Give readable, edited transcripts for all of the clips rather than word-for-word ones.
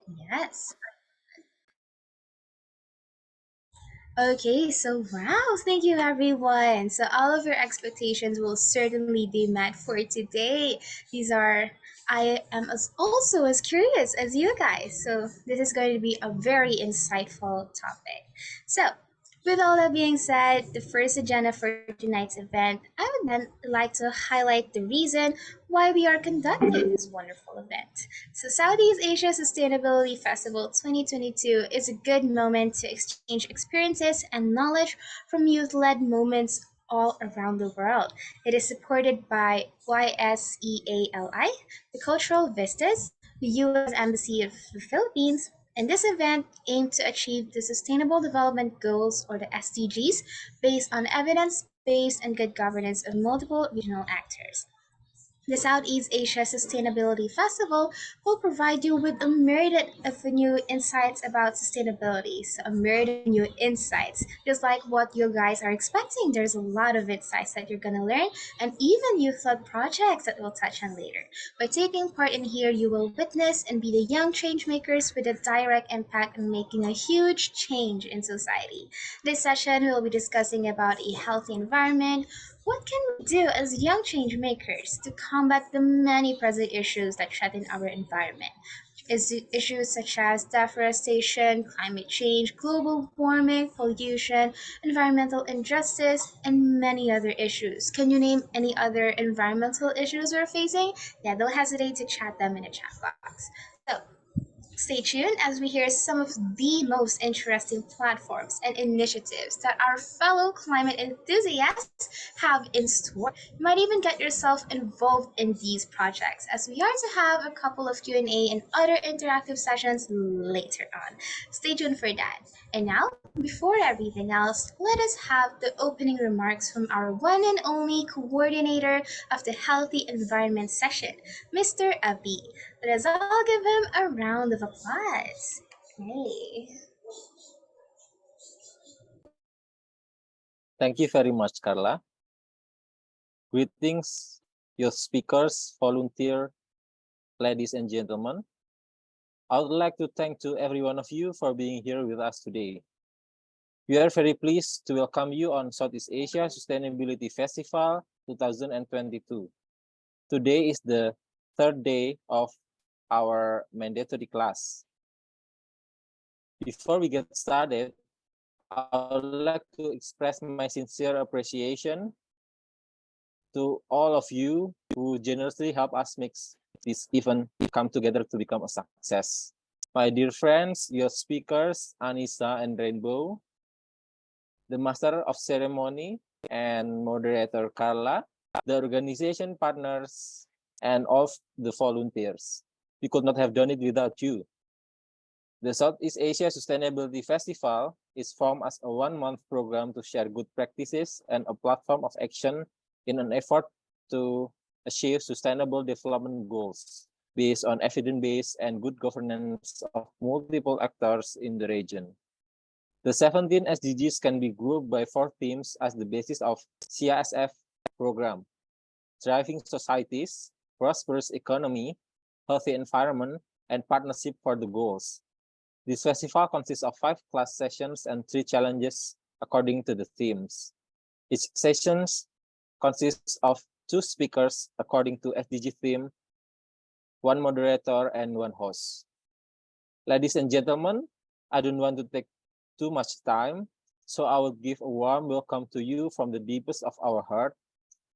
Yes. Okay, so wow, thank you everyone. So all of your expectations will certainly be met for today. These are I am also as curious as you guys. So this is going to be a very insightful topic. So with all that being said, the first agenda for tonight's event, I would then like to highlight the reason why we are conducting this wonderful event. So, Southeast Asia Sustainability Festival 2022 is a good moment to exchange experiences and knowledge from youth led moments all around the world. It is supported by YSEALI, the Cultural Vistas, the U.S. Embassy of the Philippines, and this event aimed to achieve the Sustainable Development Goals, or the SDGs, based on evidence based and good governance of multiple regional actors. The Southeast Asia Sustainability Festival will provide you with a myriad of new insights about sustainability. So, a myriad of new insights, just like what you guys are expecting. There's a lot of insights that you're going to learn, and even youth led projects that we'll touch on later. By taking part in here, you will witness and be the young change makers with a direct impact on making a huge change in society. This session, we'll be discussing about a healthy environment. What can we do as young change makers to combat the many present issues that threaten our environment? Issues such as deforestation, climate change, global warming, pollution, environmental injustice, and many other issues. Can you name any other environmental issues we're facing? Yeah, don't hesitate to chat them in the chat box. So, stay tuned as we hear some of the most interesting platforms and initiatives that our fellow climate enthusiasts have in store. You might even get yourself involved in these projects, as we are to have a couple of Q&A and other interactive sessions later on. Stay tuned for that. And now, before everything else, let us have the opening remarks from our one and only coordinator of the Healthy Environment session, Mr. Abi. Let us all give him a round of applause. Hey. Thank you very much, Carla. Greetings, your speakers, volunteer, ladies and gentlemen. I would like to thank to every one of you for being here with us today. We are very pleased to welcome you on Southeast Asia Sustainability Festival 2022. Today is the third day of our mandatory class. Before we get started, I would like to express my sincere appreciation to all of you who generously help us make this event come together to become a success. My dear friends, your speakers, Annisa and Rainbow, the Master of Ceremony and Moderator Carla, the organization partners, and all the volunteers. We could not have done it without you. The Southeast Asia Sustainability Festival is formed as a one-month program to share good practices and a platform of action in an effort to achieve sustainable development goals based on evidence-based and good governance of multiple actors in the region. The 17 SDGs can be grouped by 4 themes as the basis of SEASF program: thriving societies, prosperous economy, healthy environment, and partnership for the goals. This festival consists of 5 class sessions and 3 challenges according to the themes. Each session consists of 2 speakers according to SDG theme, 1 moderator, and 1 host. Ladies and gentlemen, I don't want to take too much time, so I will give a warm welcome to you from the deepest of our heart.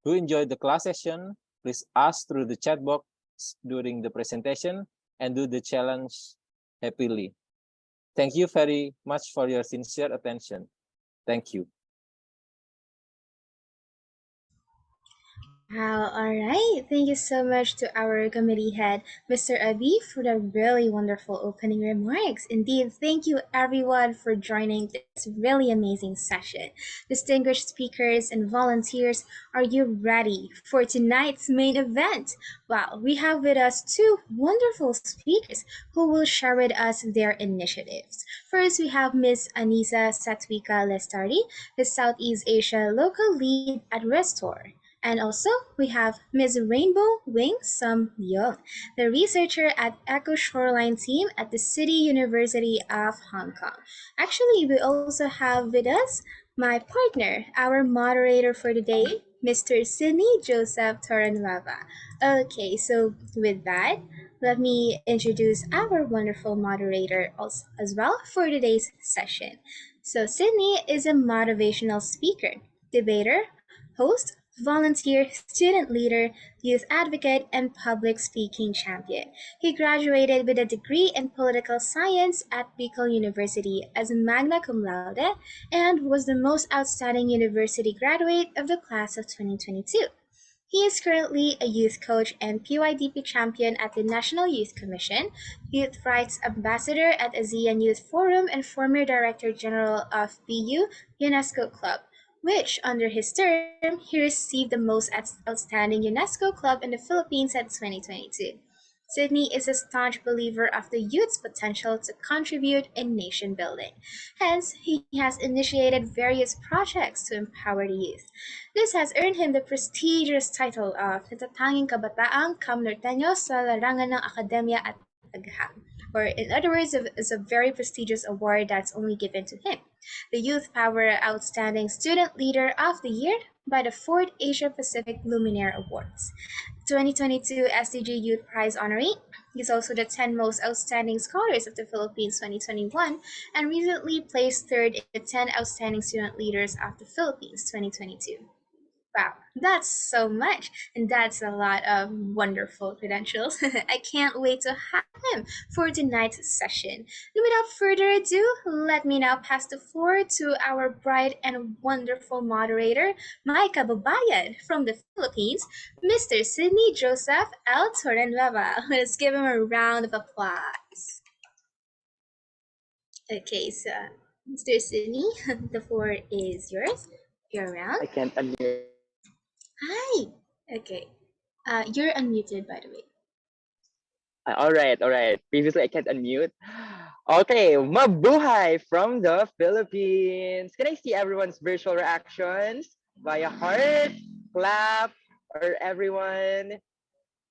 To enjoy the class session, please ask through the chat box during the presentation and do the challenge happily. Thank you very much for your sincere attention. Thank you. Wow, all right. Thank you so much to our committee head, Mr. Abi, for the really wonderful opening remarks. Indeed, thank you everyone for joining this really amazing session. Distinguished speakers and volunteers, are you ready for tonight's main event? Wow, we have with us 2 wonderful speakers who will share with us their initiatives. First, we have Ms. Annisa Satwika Lestardi, the Southeast Asia local lead at Restor, And also, we have Ms. Rainbow Wing Sum Leung, the researcher at Ecoshoreline team at the City University of Hong Kong. Actually, we also have with us my partner, our moderator for today, Mr. Sidney Joseph Torrenueva. Okay, so with that, let me introduce our wonderful moderator as well for today's session. So, Sydney is a motivational speaker, debater, host, volunteer, student leader, youth advocate, and public speaking champion. He graduated with a degree in political science at Bicol University as magna cum laude and was the most outstanding university graduate of the class of 2022. He is currently a youth coach and PYDP champion at the National Youth Commission, Youth Rights Ambassador at ASEAN Youth Forum, and former Director General of BU UNESCO Club, which, under his term, he received the most outstanding UNESCO Club in the Philippines at 2022. Sydney is a staunch believer of the youth's potential to contribute in nation building. Hence, he has initiated various projects to empower the youth. This has earned him the prestigious title of Natatanging Kabataang Kamnorteño sa Larangan ng Akademya at Agham. Or, in other words, it's a very prestigious award that's only given to him. The Youth Power Outstanding Student Leader of the Year by the 4th Asia Pacific Luminaire Awards. 2022 SDG Youth Prize honoree. He's also the 10 most outstanding scholars of the Philippines 2021 and recently placed third in the 10 outstanding student leaders of the Philippines 2022. Wow, that's so much, and that's a lot of wonderful credentials. I can't wait to have him for tonight's session. And without further ado, let me now pass the floor to our bright and wonderful moderator, my kababayan from the Philippines, Mr. Sidney Joseph L. Torrenueva. Let's give him a round of applause. Okay, so Mr. Sidney, the floor is yours. You're around. I can't unmute. Hi. Okay. You're unmuted, by the way. All right, all right. Previously, I can't unmute. Okay, mabuhay from the Philippines. Can I see everyone's virtual reactions via heart, clap, or everyone?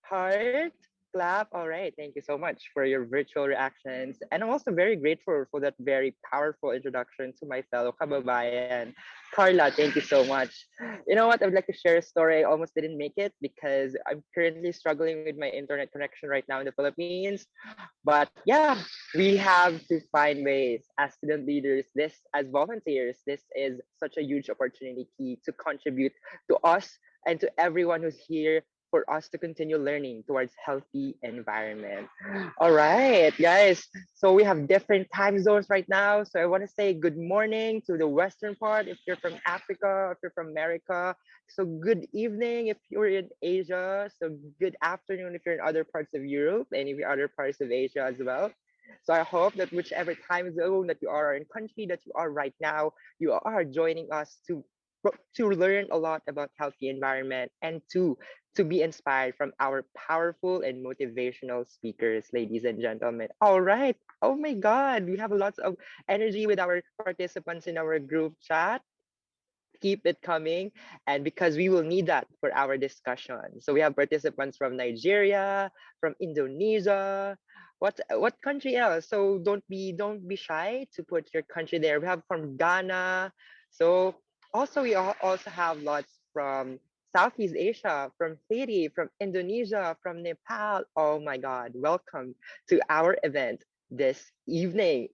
Heart, clap. All right. Thank you so much for your virtual reactions. And I'm also very grateful for that very powerful introduction to my fellow kababayan. Carla, thank you so much. You know what? I would like to share a story. I almost didn't make it because I'm currently struggling with my internet connection right now in the Philippines. But yeah, we have to find ways as student leaders, this as volunteers, this is such a huge opportunity to contribute to us and to everyone who's here for us to continue learning towards healthy environment. All right, guys. So we have different time zones right now. So I want to say good morning to the western part if you're from Africa, if you're from America. So good evening if you're in Asia. So good afternoon if you're in other parts of Europe and if you're other parts of Asia as well. So I hope that whichever time zone that you are in country that you are right now, you are joining us to learn a lot about healthy environment and to be inspired from our powerful and motivational speakers, ladies and gentlemen. All right. Oh my God, we have lots of energy with our participants in our group chat. Keep it coming, and because we will need that for our discussion. So we have participants from Nigeria, from Indonesia. What country else? So don't be shy to put your country there. We have from Ghana. So also we also have lots from Southeast Asia, from Haiti, from Indonesia, from Nepal. Oh my God! Welcome to our event this evening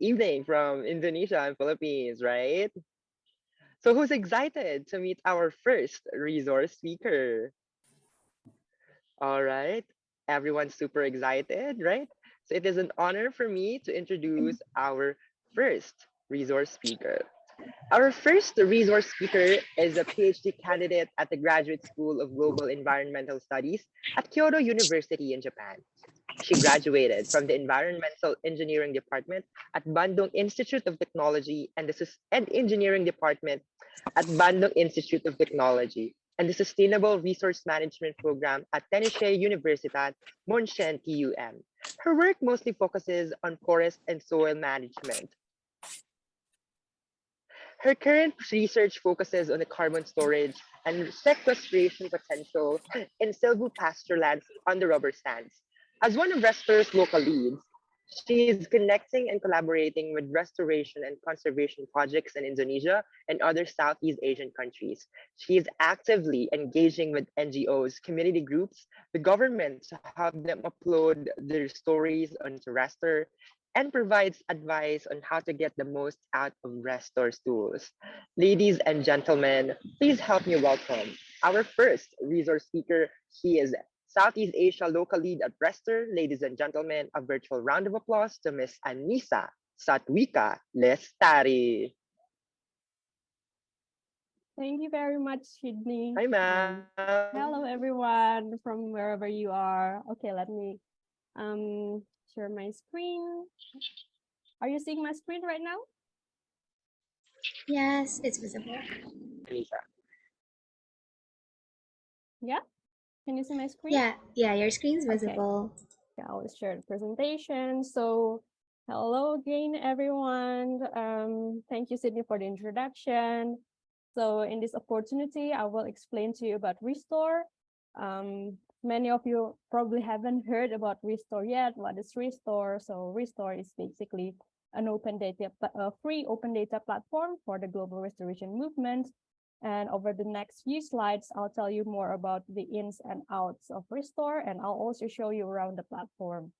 from Indonesia and Philippines, right? So who's excited to meet our first resource speaker? All right. Everyone's super excited, right? So it is an honor for me to introduce our first resource speaker. Our first resource speaker is a PhD candidate at the Graduate School of Global Environmental Studies at Kyoto University in Japan. She graduated from the Environmental Engineering Department at Bandung Institute of Technology and Engineering Department at Bandung Institute of Technology and the Sustainable Resource Management Program at Tennessee Universitat Monshen TUM. Her work mostly focuses on forest and soil management. Her current research focuses on the carbon storage and sequestration potential in silvopasture lands on the rubber sands. As one of Restor's local leads, she is connecting and collaborating with restoration and conservation projects in Indonesia and other Southeast Asian countries. She is actively engaging with NGOs, community groups, the government to help them upload their stories onto Restor, and provides advice on how to get the most out of Restor's tools. Ladies and gentlemen, please help me welcome our first resource speaker. He is Southeast Asia local lead at Restor. Ladies and gentlemen, a virtual round of applause to Miss Annisa Satwika Lestari. Thank you very much, Sydney. Hi, ma'am. Hello, everyone from wherever you are. Okay, let me share my screen. Are you seeing my screen right now? Yes, it's visible. Annisa. Yeah? Can you see my screen? Yeah, your screen's Okay. visible. Yeah, I'll share the presentation. So hello again, everyone. Thank you, Sydney, for the introduction. So in this opportunity, I will explain to you about Restor. Many of you probably haven't heard about Restor yet. What is Restor? So Restor is basically an free open data platform for the global restoration movement. And over the next few slides, I'll tell you more about the ins and outs of Restor, and I'll also show you around the platform.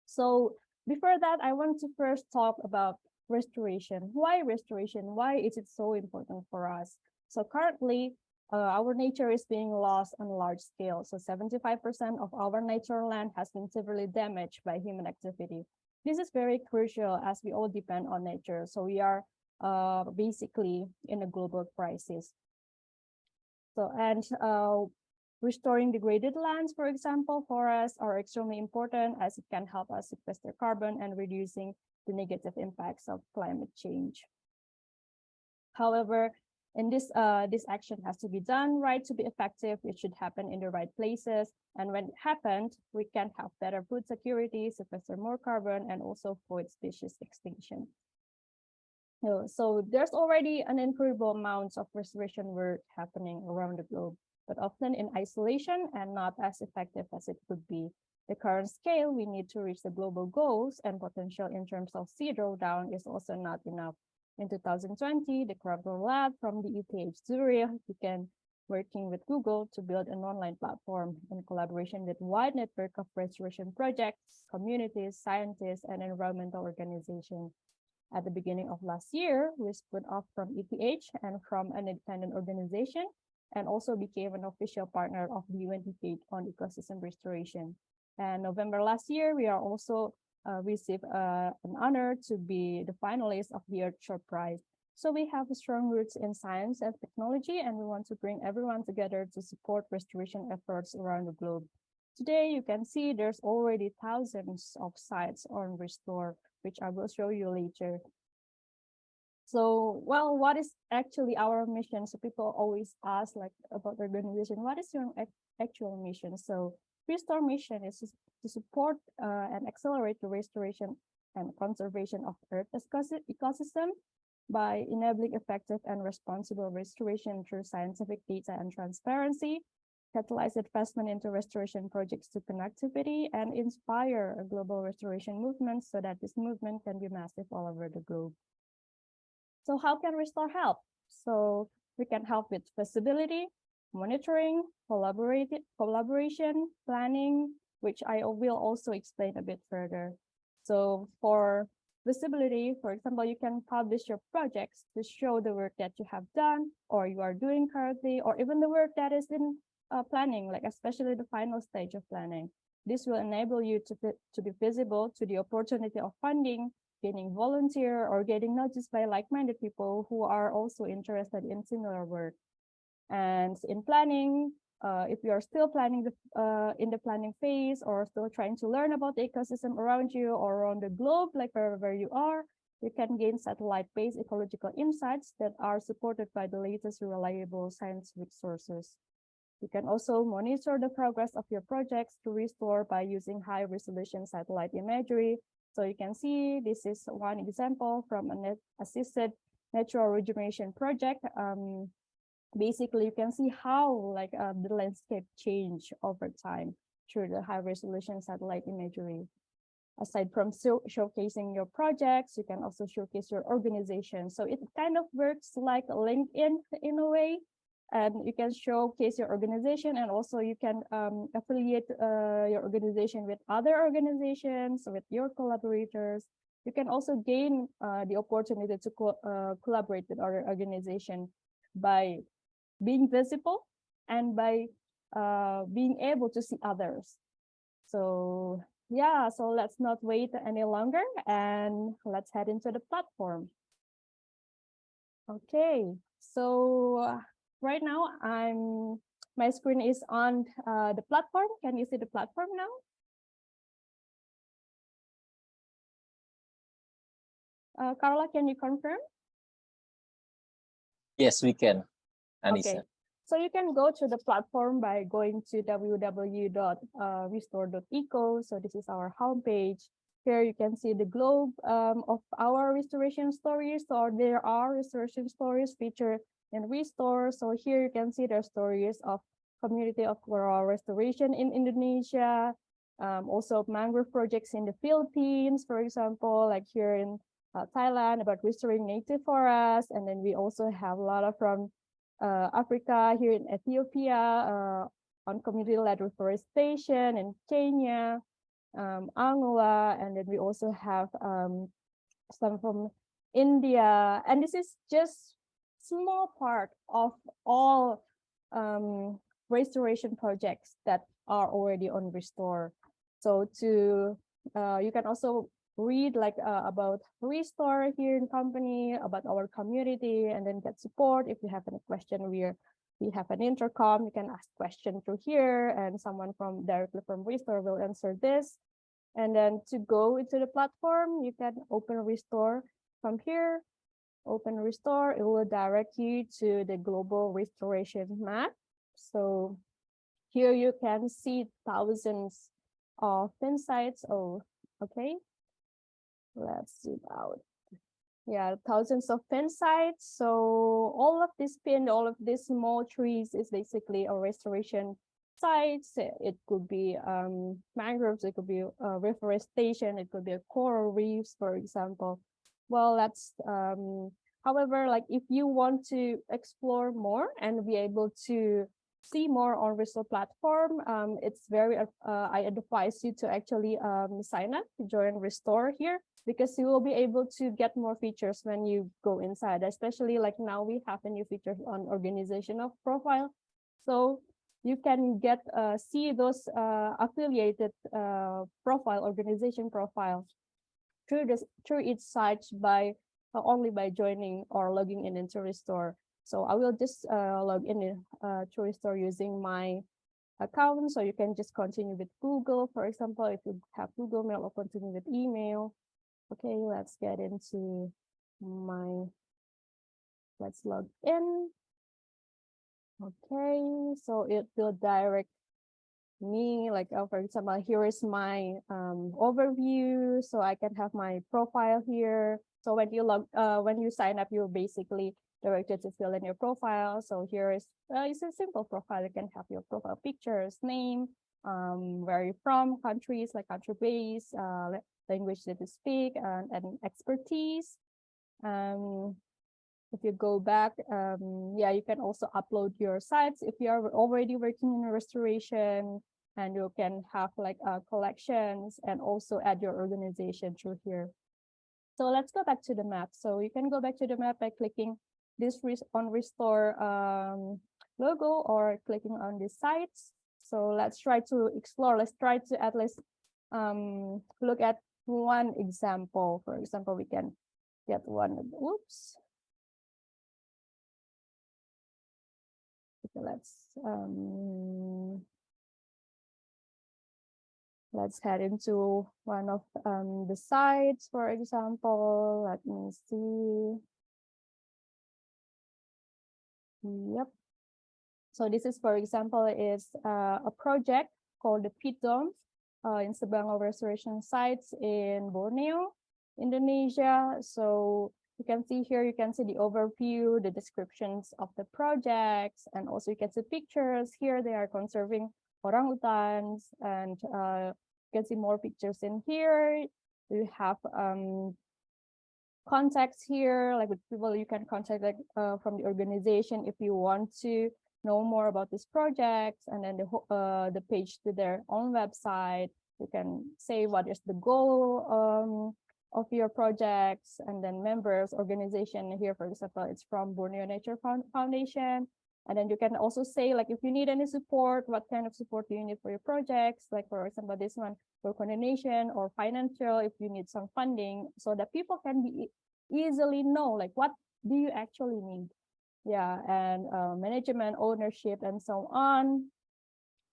So before that, I want to first talk about restoration. Why restoration? Why is it so important for us? So currently, our nature is being lost on a large scale. So 75% of our natural land has been severely damaged by human activity. This is very crucial as we all depend on nature. So we are basically in a global crisis. So, and restoring degraded lands, for example, forests are extremely important as it can help us sequester carbon and reducing the negative impacts of climate change. However, in this action has to be done right to be effective. It should happen in the right places. And when it happened, we can have better food security, sequester more carbon, and also avoid species extinction. So there's already an incredible amount of restoration work happening around the globe, but often in isolation and not as effective as it could be. The current scale we need to reach the global goals and potential in terms of sea drawdown is also not enough. In 2020, the Corridor Lab from the ETH Zurich began working with Google to build an online platform in collaboration with a wide network of restoration projects, communities, scientists, and environmental organizations. At the beginning of last year, we split off from ETH and from an independent organization, and also became an official partner of the UN debate on ecosystem restoration. And November last year, we are also received an honor to be the finalist of the Earthshot Prize. So we have strong roots in science and technology, and we want to bring everyone together to support restoration efforts around the globe. Today, you can see there's already thousands of sites on Restor, which I will show you later. So, well, what is actually our mission? So people always ask like about the organization, what is your actual mission? So Restor mission is to support and accelerate the restoration and conservation of Earth ecosystem by enabling effective and responsible restoration through scientific data and transparency, catalyze investment into restoration projects to connectivity, and inspire a global restoration movement so that this movement can be massive all over the globe. So how can Restor help? So we can help with feasibility, monitoring, collaboration, planning, which I will also explain a bit further. So for visibility, for example, you can publish your projects to show the work that you have done or you are doing currently, or even the work that is in planning, like especially the final stage of planning. This will enable you to be visible to the opportunity of funding, getting volunteer, or getting noticed by like-minded people who are also interested in similar work. And in planning, if you are still planning in the planning phase or still trying to learn about the ecosystem around you or around the globe, like wherever you are, you can gain satellite-based ecological insights that are supported by the latest reliable scientific sources. You can also monitor the progress of your projects to restore by using high-resolution satellite imagery. So you can see this is one example from an assisted natural regeneration project, basically you can see how like the landscape change over time through the high resolution satellite imagery. Aside from showcasing your projects, you can also showcase your organization. So it kind of works like a LinkedIn in a way, and you can showcase your organization, and also you can affiliate your organization with other organizations, with your collaborators. You can also gain the opportunity to collaborate with other organization by being visible and by being able to see others. So yeah, so let's not wait any longer and let's head into the platform. Okay, so right now my screen is on the platform. Can you see the platform now? Carla, can you confirm? Yes, we can, Annisa. Okay, so you can go to the platform by going to www.restor.eco. So this is our homepage. Here you can see the globe of our restoration stories. So there are restoration stories featured in Restor. So here you can see the stories of community of coral restoration in Indonesia, also mangrove projects in the Philippines, for example, like here in Thailand about restoring native forests. And then we also have a lot of from Africa, here in Ethiopia, on community-led reforestation in Kenya, Angola, and then we also have some from India. And this is just small part of all restoration projects that are already on Restor. So you can also read like about Restor here in company, about our community, and then get support. If you have any question, we have an intercom. You can ask question through here, and someone directly from Restor will answer this. And then to go into the platform, you can open Restor from here. Open Restor, it will direct you to the global restoration map. So here you can see thousands of pin sites. Oh, okay. Let's zoom out. Yeah, thousands of pin sites. So all of these small trees is basically a restoration sites. It could be mangroves, it could be reforestation, it could be a coral reefs, for example. Well, that's however, like if you want to explore more and be able to see more on Restor platform, it's very I advise you to actually sign up to join Restor here, because you will be able to get more features when you go inside, especially like now we have a new feature on organization of profile. So you can get see those affiliated profile, organization profile through each site by only by joining or logging in into Restor. So I will just log in to Restor using my account. So you can just continue with Google, for example, if you have Google Mail, or continue with email. Okay, let's get into let's log in. Okay, so it will direct me, like for example, here is my overview, so I can have my profile here. So when you sign up, you're basically directed to fill in your profile. So here is it's a simple profile. You can have your profile pictures, name, where you're from, countries like country base, language that you speak, and expertise. If you go back, yeah, you can also upload your sites if you are already working in restoration, and you can have like collections and also add your organization through here. So let's go back to the map. So you can go back to the map by clicking this on Restor logo, or clicking on the sites. So let's try to explore. Let's try to at least look at one example. For example, we can get one. Oops. Okay, let's head into one of the sites, for example. Let me see. Yep. So this is, for example, is a project called the Pit Dome in Sebango Restoration Sites in Borneo, Indonesia. So You can see here, you can see the overview, the descriptions of the projects, and also you can see pictures. Here they are conserving orangutans, and you can see more pictures in here. You have contacts here, like with people you can contact, like from the organization if you want to know more about this project, and then the page to their own website. You can say what is the goal of your projects, and then members, organization. Here, for example, it's from Borneo Nature Foundation. And then you can also say, like, if you need any support, what kind of support do you need for your projects? Like, for example, this one for coordination or financial, if you need some funding, so that people can be easily know, like, what do you actually need? Yeah, and management, ownership, and so on.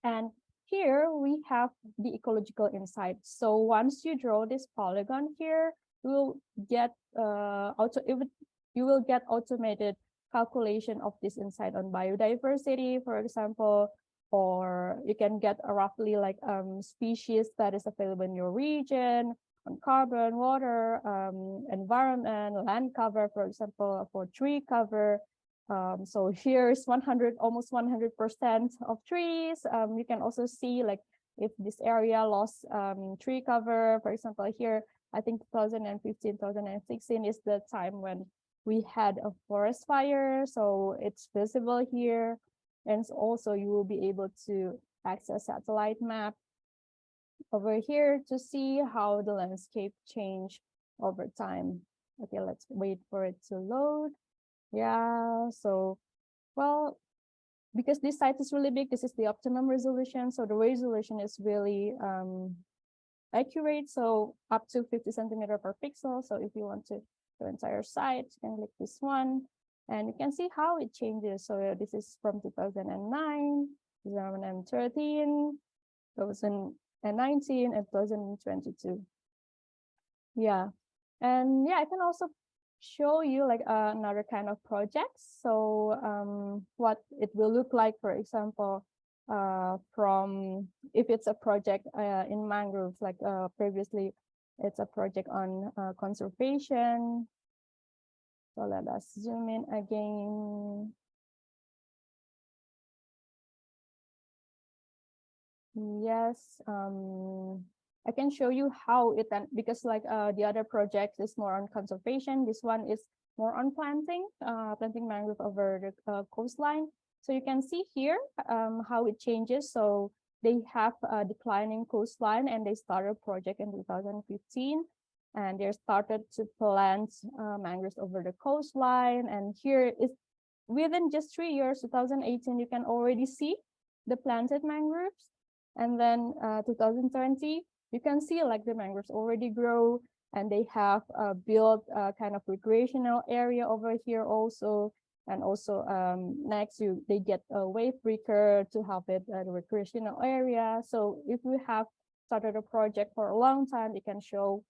And here we have the ecological insight. So once you draw this polygon here, you will get you will get automated calculation of this insight on biodiversity, for example, or you can get a roughly like species that is available in your region, on carbon, water, environment, land cover, for example, for tree cover. So here's almost 100% of trees. You can also see, like, if this area lost tree cover, for example, here, I think 2015, 2016 is the time when we had a forest fire. So it's visible here. And also you will be able to access satellite map over here to see how the landscape changed over time. Okay, let's wait for it to load. Yeah, so, well, because this site is really big, this is the optimum resolution. So the resolution is really accurate. So up to 50 centimeter per pixel. So if you want to the entire site, you can click this one and you can see how it changes. So this is from 2009, 2013, 2019, and 2022. Yeah, and yeah, I can also show you like another kind of projects. So what it will look like, for example, from if it's a project in mangroves, like previously it's a project on conservation. So let us zoom in again. Yes, I can show you how it, because like the other project is more on conservation. This one is more on planting mangrove over the coastline. So you can see here how it changes. So they have a declining coastline and they started a project in 2015. And they started to plant mangroves over the coastline. And here is within just 3 years, 2018, you can already see the planted mangroves. And then 2020, you can see like the mangroves already grow, and they have built a kind of recreational area over here also. And also next they get a wave breaker to have it at a recreational area. So if you have started a project for a long time, you can show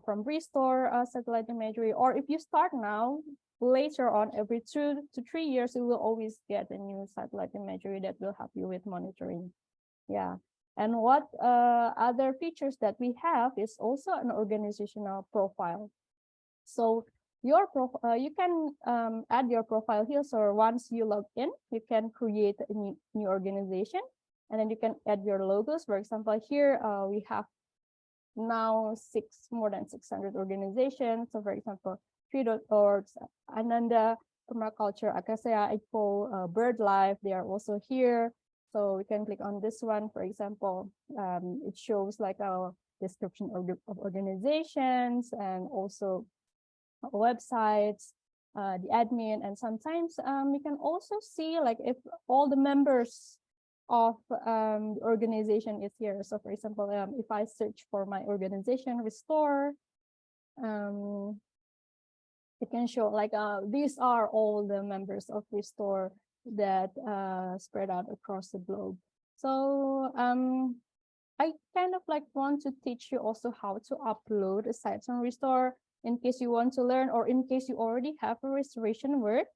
from Restor satellite imagery, or if you start now, later on every 2 to 3 years, you will always get a new satellite imagery that will help you with monitoring. Yeah, and what other features that we have is also an organizational profile. So your profile, you can add your profile here. So once you log in, you can create a new organization, and then you can add your logos. For example, here we have now more than 600 organizations. So for example, Tree.org, Ananda, Permaculture, Acacia, Eco, BirdLife, they are also here. So we can click on this one, for example. It shows like a description of organizations and also websites, the admin, and sometimes you can also see like if all the members of the organization is here. So for example, if I search for my organization, Restor, it can show like these are all the members of Restor that spread out across the globe. So I kind of like want to teach you also how to upload sites on Restor in case you want to learn, or in case you already have a restoration work.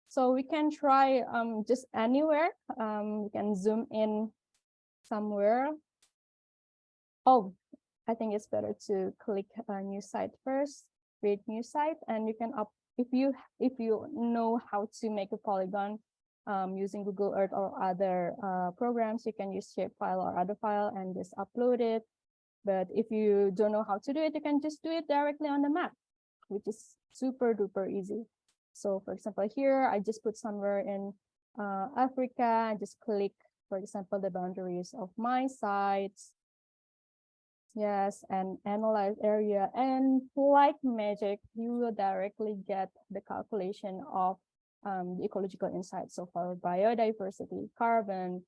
So we can try just anywhere. We can zoom in somewhere. Oh, I think it's better to click a new site first. create new site, and you can if you know how to make a polygon using Google Earth or other programs, you can use shapefile or other file and just upload it. But if you don't know how to do it, you can just do it directly on the map, which is super duper easy. So for example, here I just put somewhere in Africa and just click, for example, the boundaries of my sites. Yes, and analyze area, and like magic, you will directly get the calculation of the ecological insights. So for biodiversity, carbon,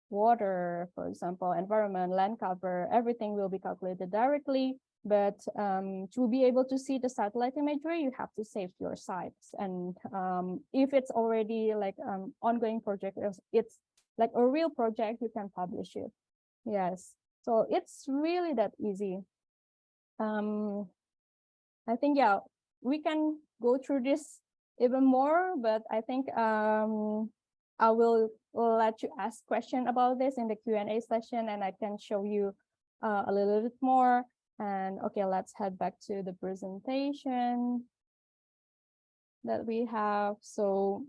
water, for example, environment, land cover, everything will be calculated directly. But to be able to see the satellite imagery, you have to save your sites. And if it's already like ongoing project, it's like a real project, you can publish it. Yes, so it's really that easy. I think, yeah, we can go through this even more, but I think I will let you ask question about this in the Q&A session, and I can show you a little bit more. And okay, let's head back to the presentation that we have. So,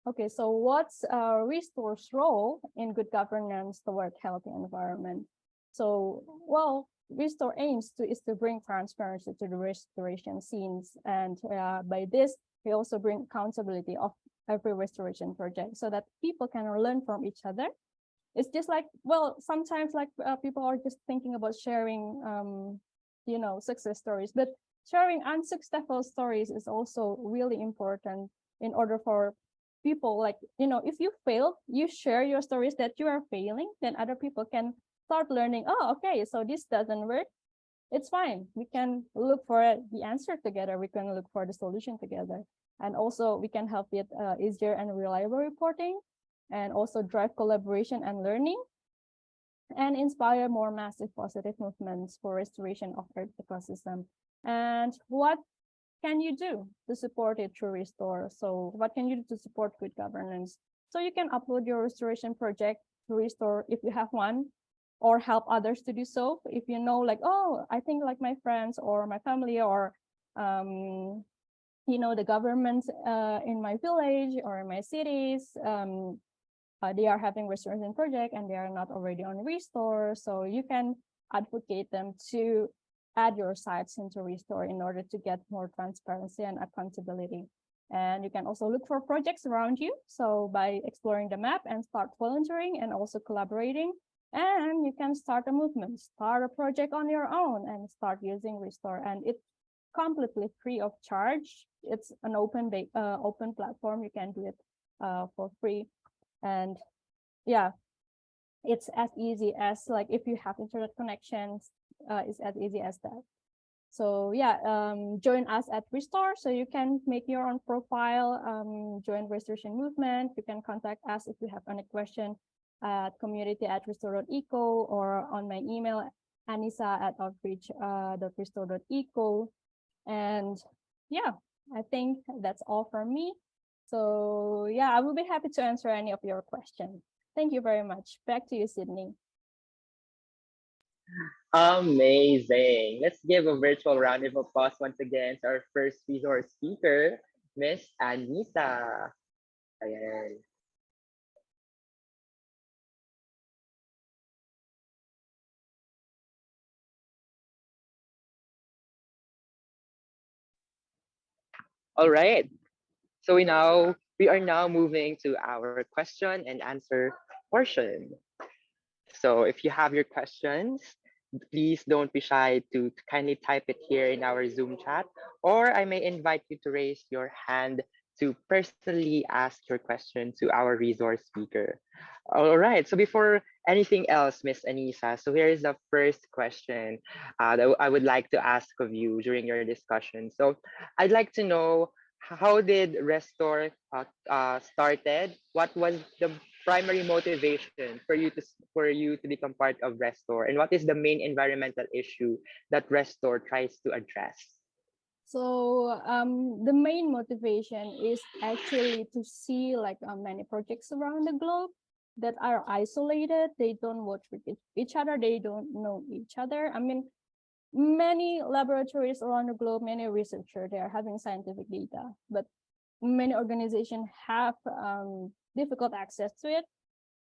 okay, so what's Restor's role in good governance toward healthy environment? So, well, Restor aims is to bring transparency to the restoration scenes, and by this, we also bring accountability of every restoration project so that people can learn from each other. It's just like, well, sometimes like people are just thinking about sharing, you know, success stories, but sharing unsuccessful stories is also really important in order for people, like, you know, if you fail, you share your stories that you are failing, then other people can start learning, oh, okay, so this doesn't work. It's fine. We can look for the answer together. We can look for the solution together. And also we can help with easier and reliable reporting, and also drive collaboration and learning, and inspire more massive positive movements for restoration of Earth ecosystem. And what can you do to support it through Restor? So what can you do to support good governance? So you can upload your restoration project to Restor if you have one, or help others to do so. If you know, like, oh, I think like my friends or my family or you know, the governments in my village or in my cities, they are having restoration project and they are not already on Restor. So you can advocate them to add your sites into Restor in order to get more transparency and accountability. And you can also look for projects around you. So by exploring the map and start volunteering and also collaborating, and you can start a movement, start a project on your own and start using Restor. And it's completely free of charge. It's an open platform. You can do it for free. And yeah, it's as easy as, like, if you have internet connections, it's as easy as that. So yeah, join us at Restor. So you can make your own profile, join restoration movement. You can contact us if you have any question at community@restor.eco or on my email, Annisa@outreach.restor.eco. And yeah, I think that's all from me. So yeah, I will be happy to answer any of your questions. Thank you very much. Back to you, Sydney. Amazing. Let's give a virtual round of applause once again to our first resource speaker, Miss Annisa. Ayan. All right. So we are now moving to our question and answer portion. So if you have your questions, please don't be shy to kindly type it here in our Zoom chat, or I may invite you to raise your hand to personally ask your question to our resource speaker. All right, so before anything else, Miss Annisa, so here is the first question that I would like to ask of you during your discussion. So I'd like to know, how did Restor started? What was the primary motivation for you to become part of Restor, and what is the main environmental issue that Restor tries to address? So the main motivation is actually to see, like, many projects around the globe that are isolated. They don't work with each other. They don't know each other. I mean, many laboratories around the globe, many researchers, they are having scientific data, but many organizations have difficult access to it.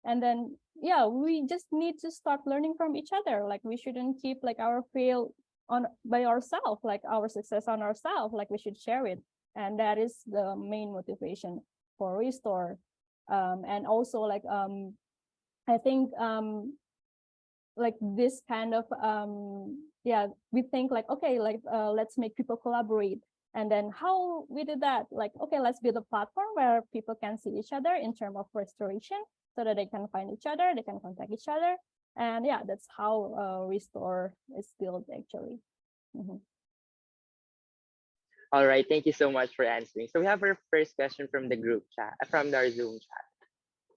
And then, yeah, we just need to start learning from each other. Like we shouldn't keep like our fail on by ourselves, like our success on ourselves, like we should share it. And that is the main motivation for Restor. And also like, I think like this kind of, yeah, we think like, okay, like let's make people collaborate. And then how we did that, like, okay, let's build a platform where people can see each other in terms of restoration, so that they can find each other, they can contact each other. And yeah, that's how Restor is built actually. All right, thank you so much for answering. So we have our first question from the group chat, from our Zoom chat.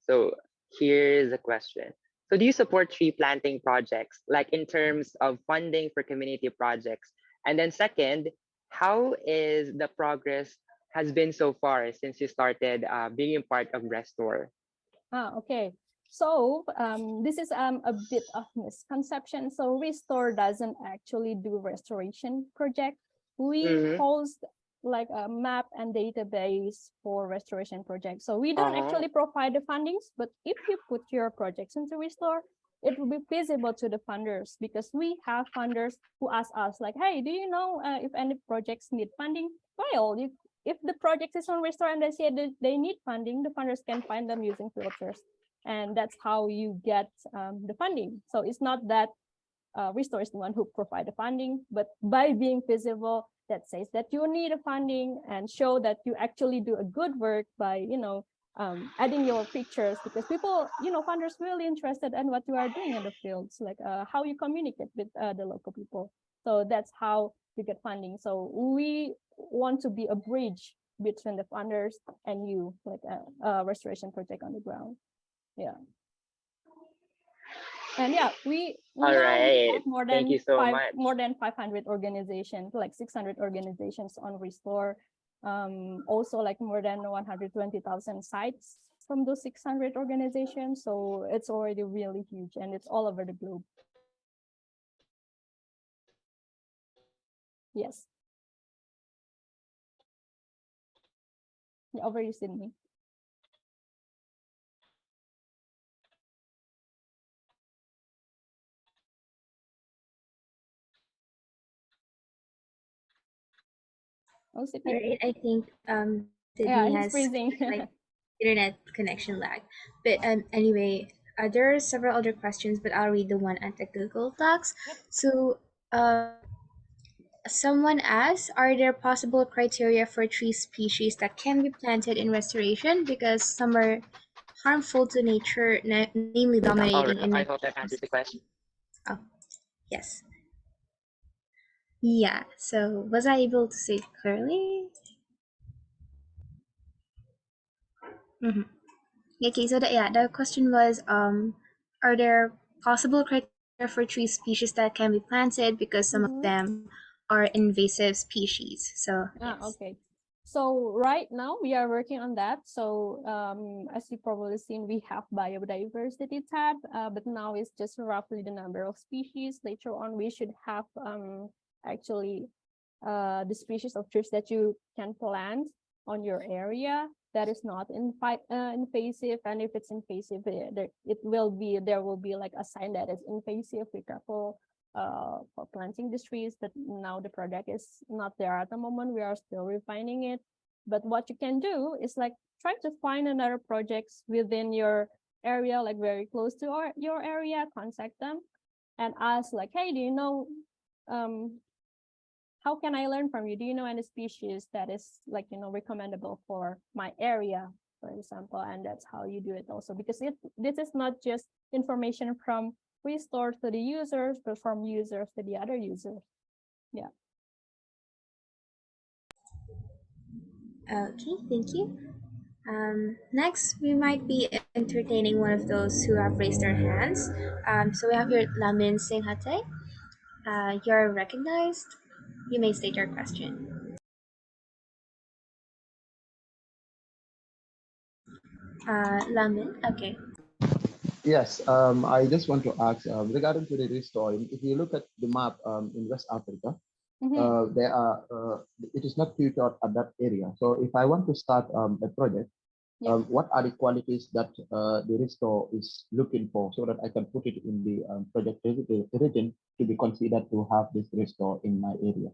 So here's a question. So do you support tree planting projects, like in terms of funding for community projects? And then second, how is the progress has been so far since you started being part of Restor? Okay. So this is a bit of misconception. So Restor doesn't actually do restoration project. We host like a map and database for restoration projects. So we don't actually provide the fundings, but if you put your projects into Restor, it will be visible to the funders, because we have funders who ask us like, hey, do you know if any projects need funding? Well, if the project is on Restor and they say that they need funding, the funders can find them using filters. And that's how you get the funding. So it's not that Restor is the one who provide the funding, but by being visible, that says that you need a funding and show that you actually do a good work by, you know, adding your pictures, because people, you know, funders really interested in what you are doing in the fields, like how you communicate with the local people. So that's how you get funding. So we want to be a bridge between the funders and you, like a restoration project on the ground. Yeah. And yeah, we have more than Thank you so much. more than 500 organizations, like 600 organizations on Restor. Also like more than 120,000 sites from those 600 organizations. So it's already really huge, and it's all over the globe. Yes. Yeah, over you, Sydney. Oh, Sydney. All right, I think Yeah, Sydney he's has freezing. like internet connection lag. But anyway, there are several other questions, but I'll read the one at the Google Docs. So someone asks, are there possible criteria for tree species that can be planted in restoration, because some are harmful to nature, namely dominating in I many hope that answers the question. Oh, yes. Yeah, so was I able to say it clearly? Mm-hmm. Okay, so the question was, are there possible criteria for tree species that can be planted, because some of them are invasive species? So yes. Okay. So right now we are working on that. So as you probably seen, we have biodiversity tab, but now it's just roughly the number of species. Later on, we should have actually the species of trees that you can plant on your area that is not invasive. And if it's invasive, there will be like a sign that it's invasive. Be careful for planting these trees. But now the project is not there at the moment. We are still refining it. But what you can do is like try to find another projects within your area, like very close to your area. Contact them and ask like, hey, do you know how can I learn from you? Do you know any species that is like, you know, recommendable for my area, for example? And that's how you do it also, because this is not just information from Restor to the users, but from users to the other users. Yeah. Okay, thank you. Next, we might be entertaining one of those who have raised their hands. So we have here Lamin Singh Hate. You're recognized. You may state your question. Lamin, okay. Yes, I just want to ask regarding to the restoring. If you look at the map in West Africa, Mhm. there are it is not featured at that area. So if I want to start a project, Yeah. what are the qualities that the restore is looking for so that I can put it in the project region to be considered to have this restore in my area?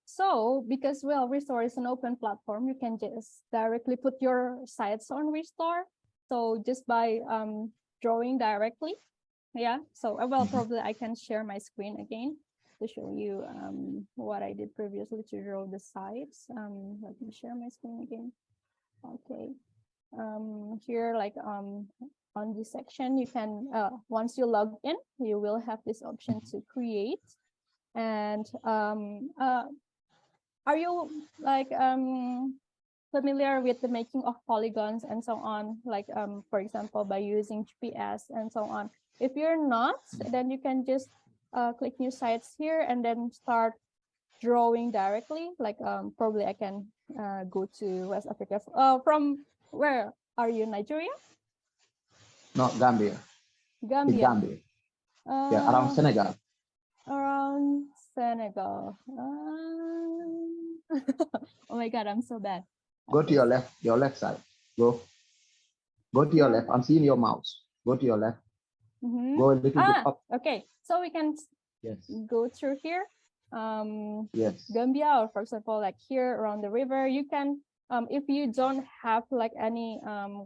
So because well, Restor is an open platform, you can just directly put your sites on Restor. So just by drawing directly, yeah. So well, probably I can share my screen again to show you what I did previously to draw the sites. Let me share my screen again. Okay. Here, like on this section, you can once you log in, you will have this option to create. And are you like familiar with the making of polygons and so on, like for example by using GPS and so on? If you're not, then you can just click new sites here and then start drawing directly. Like probably I can go to West Africa. From where are you? Nigeria? No, Gambia. In Gambia. Gambia. Yeah, around Senegal. Around Senegal. Oh my God, I'm so bad. Go to your left side. Go to your left. I'm seeing your mouse. Go to your left. Go a little bit up. Okay. So we can go through here. Yes. Gambia, or for example, like here around the river, you can, if you don't have like any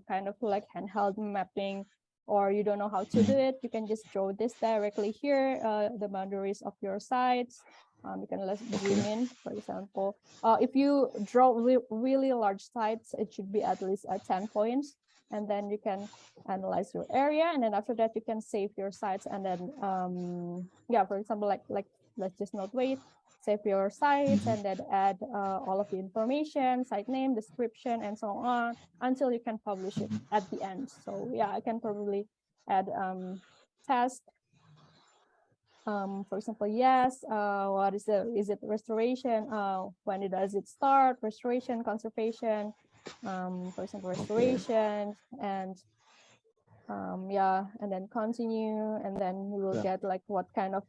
kind of like handheld mapping, or you don't know how to do it, you can just draw this directly here, the boundaries of your sites. You can let's zoom in, for example. If you draw really large sites, it should be at least 10 points. And then you can analyze your area. And then after that, you can save your sites. And then, yeah, for example, like let's just not wait, save your sites and then add all of the information, site name, description, and so on until you can publish it at the end. So yeah, I can probably add test. For example, yes, what is it restoration? When does it start? Restoration, conservation, for example, restoration, and yeah, and then continue, and then you will get like what kind of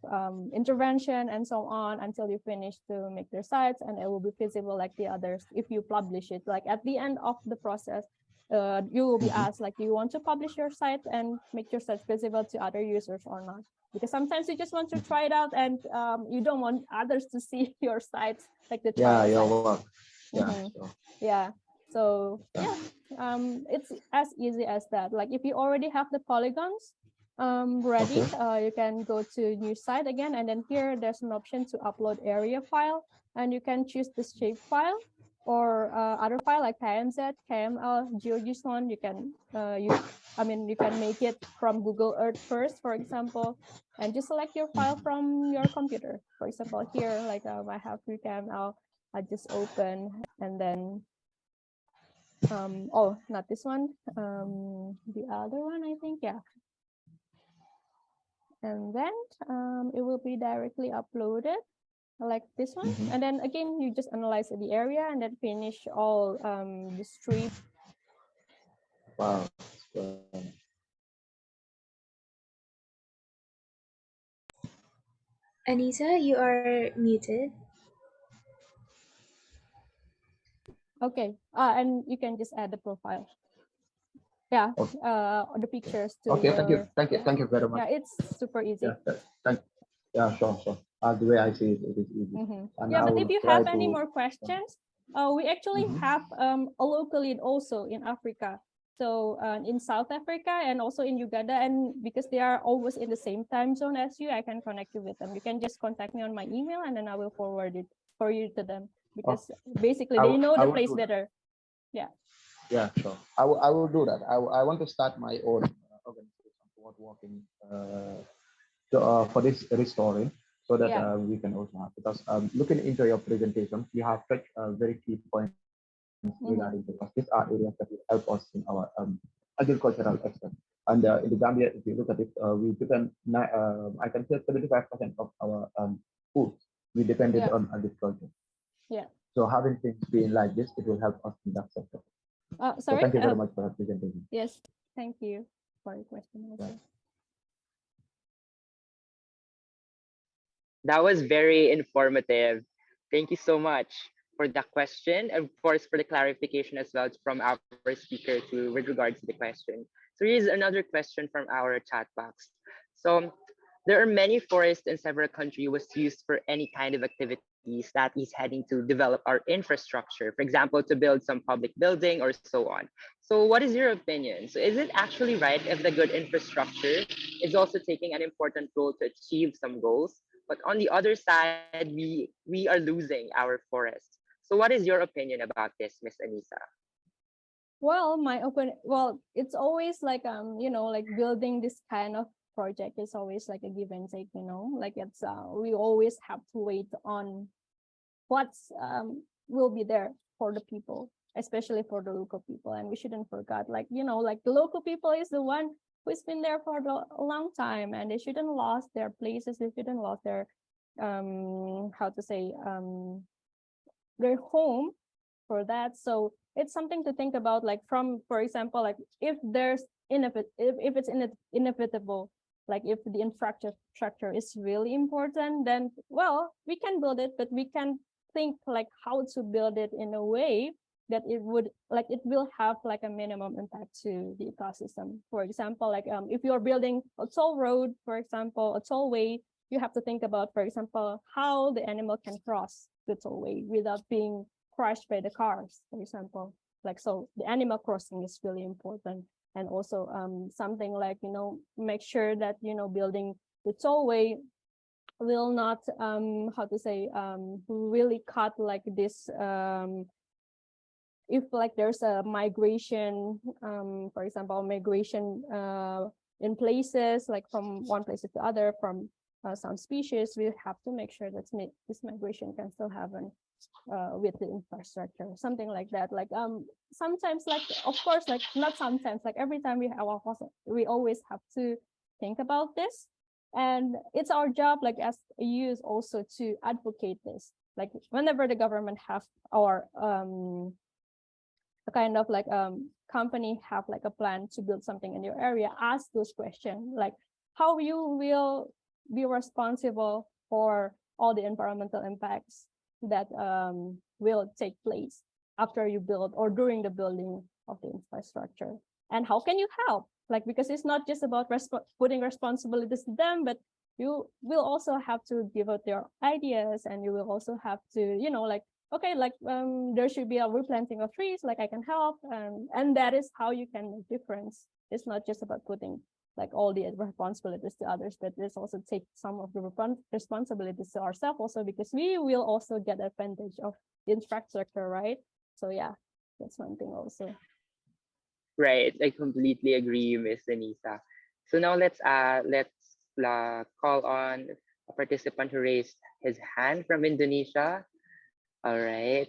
intervention and so on until you finish to make their sites, and it will be visible like the others if you publish it. Like at the end of the process, you will be asked like, do you want to publish your site and make your site visible to other users or not? Because sometimes you just want to try it out and you don't want others to see your sites, like the trial your sites. work. Yeah. So yeah, it's as easy as that. Like if you already have the polygons ready, you can go to new site again, and then here there's an option to upload area file, and you can choose the shape file or other file like KMZ, KML, GeoJSON. You can you can make it from Google Earth first, for example, and just select your file from your computer. For example, here like I have KML. I just open and then oh, not this one, the other one, I think, yeah. And then it will be directly uploaded like this one. And then again, you just analyze the area and then finish all the street. Wow. Annisa, you are muted. Okay, and you can just add the profile. Yeah, the pictures to okay, your, thank you very much. yeah, it's super easy. Yeah, sure. The way I see it, it is easy. And yeah, I but will if you try have any to- more questions, we actually have a local lead also in Africa. So in South Africa and also in Uganda, and because they are always in the same time zone as you, I can connect you with them. You can just contact me on my email and then I will forward it for you to them, because basically they know the place better. Yeah. Yeah, sure. I will do that. I want to start my own organization toward working for this restoring, so that we can also have, because looking into your presentation, you have such very key points regarding, because these are areas that will help us in our agricultural aspect. And in the Gambia, if you look at it, we depend, I can say 75% of our food, we depended on agriculture. Yeah. So having things being like this, it will help us in that sector. Sorry. So thank you very much for that presentation. Yes, thank you. for your question also. That was very informative. Thank you so much for that question, and of course for the clarification as well from our speaker to with regards to the question. So here's another question from our chat box. So there are many forests in several countries was used for any kind of activities that is heading to develop our infrastructure, for example, to build some public building or so on. So what is your opinion? So is it actually right if the good infrastructure is also taking an important role to achieve some goals? But on the other side, we are losing our forests. So what is your opinion about this, Miss Annisa? Well, it's always like like building this kind of project is always like a give and take, like it's we always have to wait on what's will be there for the people, especially for the local people. And we shouldn't forget, like like the local people is the one who's been there for a long time, and they shouldn't lost their places, they shouldn't lost their how to say their home for that. So it's something to think about, like from, for example, like if there's if it's inevitable, like if the infrastructure is really important, then well, we can build it, but we can think like how to build it in a way that it will have like a minimum impact to the ecosystem. For example, like if you're building a toll road, for example, a tollway, you have to think about, for example, how the animal can cross the tollway without being crushed by the cars, for example. Like, so the animal crossing is really important. And also something like, make sure that, building the tollway will not, how to say, really cut like this, if like there's a migration, for example, migration in places, like from one place to the other, from some species, we have to make sure that this migration can still happen with the infrastructure, something like that. Like sometimes, like of course, like not sometimes, like every time we have our process, we always have to think about this, and it's our job, like as a youth, also to advocate this. Like whenever the government have our a kind of like company have like a plan to build something in your area, ask those questions, like how you will be responsible for all the environmental impacts that will take place after you build or during the building of the infrastructure, and how can you help, like because it's not just about putting responsibilities to them, but you will also have to give out your ideas, and you will also have to like, okay, like there should be a replanting of trees, like I can help, and that is how you can make difference. It's not just about putting like all the responsibilities to others, but let's also take some of the responsibilities to ourselves also, because we will also get advantage of the infrastructure, right? So yeah, that's one thing also. Right, I completely agree, Miss Anissa. So now let's call on a participant who raised his hand from Indonesia. All right,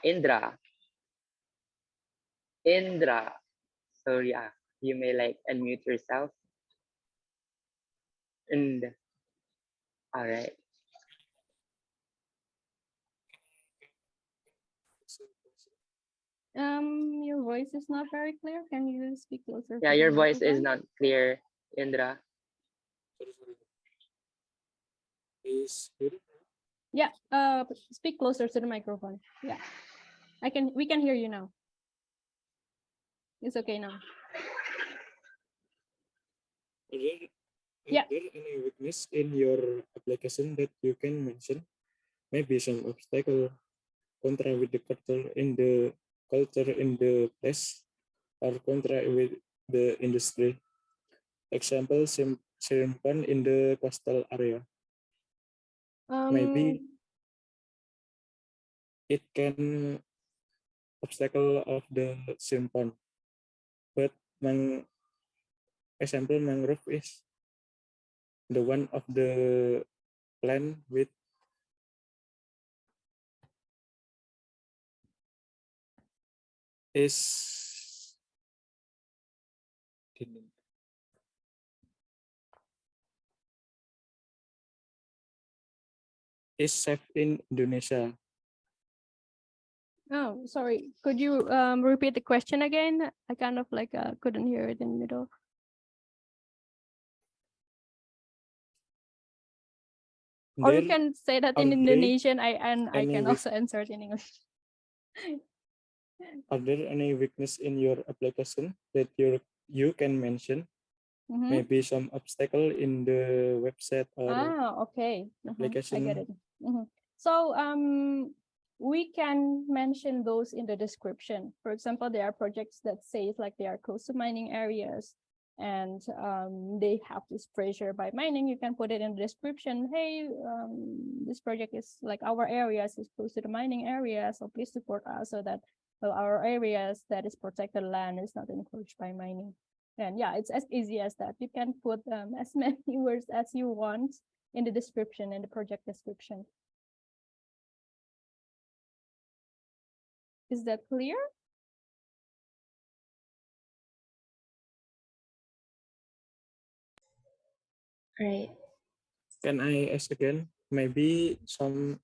Indra. Indra. So yeah, you may like unmute yourself. And all right. Your voice is not very clear. Can you speak closer? Yeah, to your the voice is microphone? not clear, Indra. Yeah, speak closer to the microphone. Yeah, we can hear you now. It's okay now. Are there any weakness in your application that you can mention? Maybe some obstacle contra with the culture in the place, or contra with the industry. Example, simpan in the coastal area. Maybe it can obstacle of the simpan, but example mangrove is the one of the plant with is safe in Indonesia. Oh, sorry. Could you repeat the question again? I kind of like couldn't hear it in the middle. Or you can say that in are Indonesian. I any can also answer it in English. Are there any weakness in your application that you can mention? Maybe some obstacle in the website or Okay. application. I get it. So we can mention those in the description. For example, there are projects that say like they are close to mining areas and they have this pressure by mining. You can put it in the description. Hey, this project is like our areas is close to the mining area, so please support us so that our areas that is protected land is not encroached by mining. And yeah, it's as easy as that. You can put as many words as you want in the description, in the project description. Is that clear? Right. Can I ask again? Maybe some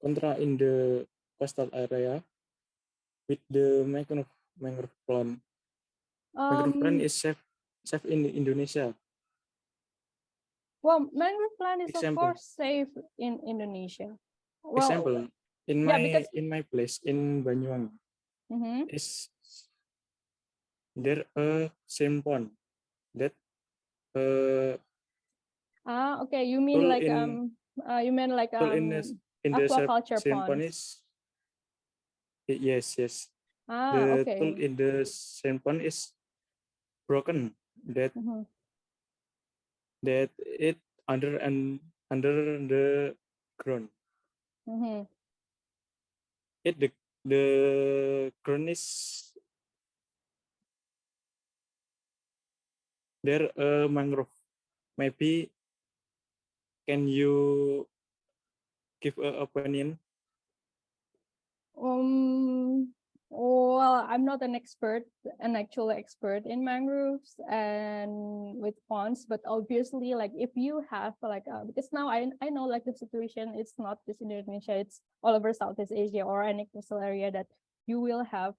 contra in the coastal area with the mangrove plant. Mangrove plant is safe in Indonesia. Well, mangrove plant is of course safe in Indonesia. Well, example, in my place in Banyuwangi, is there a same pond that okay, you mean like in the aquaculture same pond ponds. is yes. The Okay. tool in the same pond is broken. That that it under the ground. It the ground is there a mangrove. Maybe can you give an opinion? Well, I'm not an actual expert in mangroves and with ponds, but obviously, like if you have like, because now I know like the situation, it's not just in Indonesia, it's all over Southeast Asia or any coastal area that you will have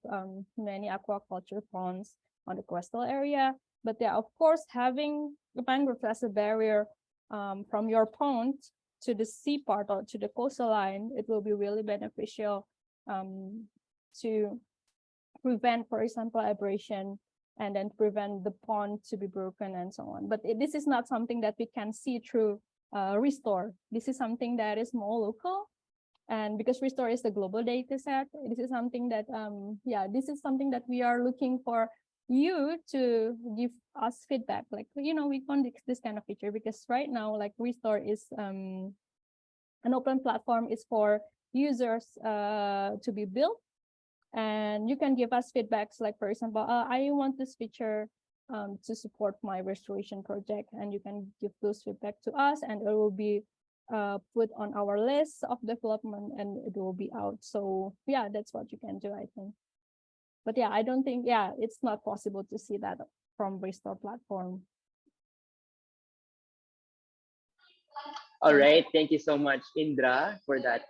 many aquaculture ponds on the coastal area. But yeah, of course, having the mangrove as a barrier from your pond to the sea part or to the coastal line, it will be really beneficial to prevent, for example, abrasion and then prevent the pond to be broken and so on. But this is not something that we can see through Restor. This is something that is more local. And because Restor is the global data set, this is something that, this is something that we are looking for you to give us feedback. Like, we want this kind of feature because right now, like Restor is an open platform, is for users to be built, and you can give us feedbacks like, for example, I want this feature to support my restoration project, and you can give those feedback to us and it will be put on our list of development and it will be out. So yeah, that's what you can do, I think. But yeah, I don't think, it's not possible to see that from Restor platform. All right, thank you so much, Indra, for that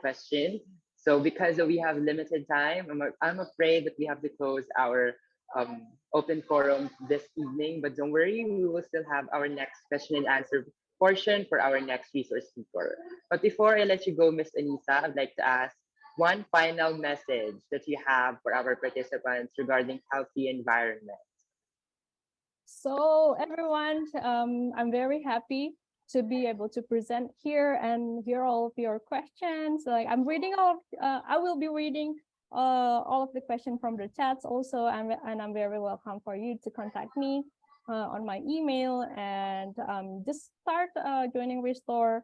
question. So because we have limited time, I'm afraid that we have to close our open forum this evening. But don't worry, we will still have our next question and answer portion for our next resource speaker. But before I let you go, Miss Annisa, I'd like to ask one final message that you have for our participants regarding healthy environment. So everyone, I'm very happy to be able to present here and hear all of your questions. Like I'm reading I will be reading all of the questions from the chats also, and I'm very welcome for you to contact me on my email and just start joining Restor,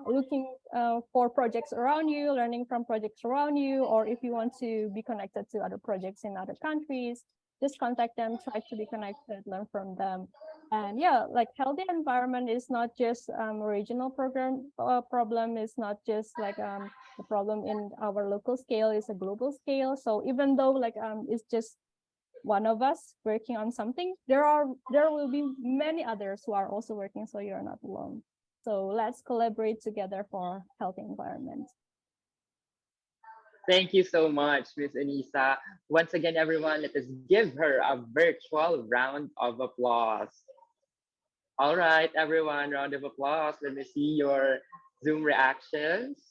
looking for projects around you, learning from projects around you, or if you want to be connected to other projects in other countries, just contact them, try to be connected, learn from them. And yeah, like healthy environment is not just regional problem, is not just like a problem in our local scale, it's a global scale. So even though like it's just one of us working on something, there will be many others who are also working, so you're not alone. So let's collaborate together for healthy environment. Thank you so much, Ms. Annisa. Once again, everyone, let us give her a virtual round of applause. All right, everyone, round of applause. Let me see your Zoom reactions.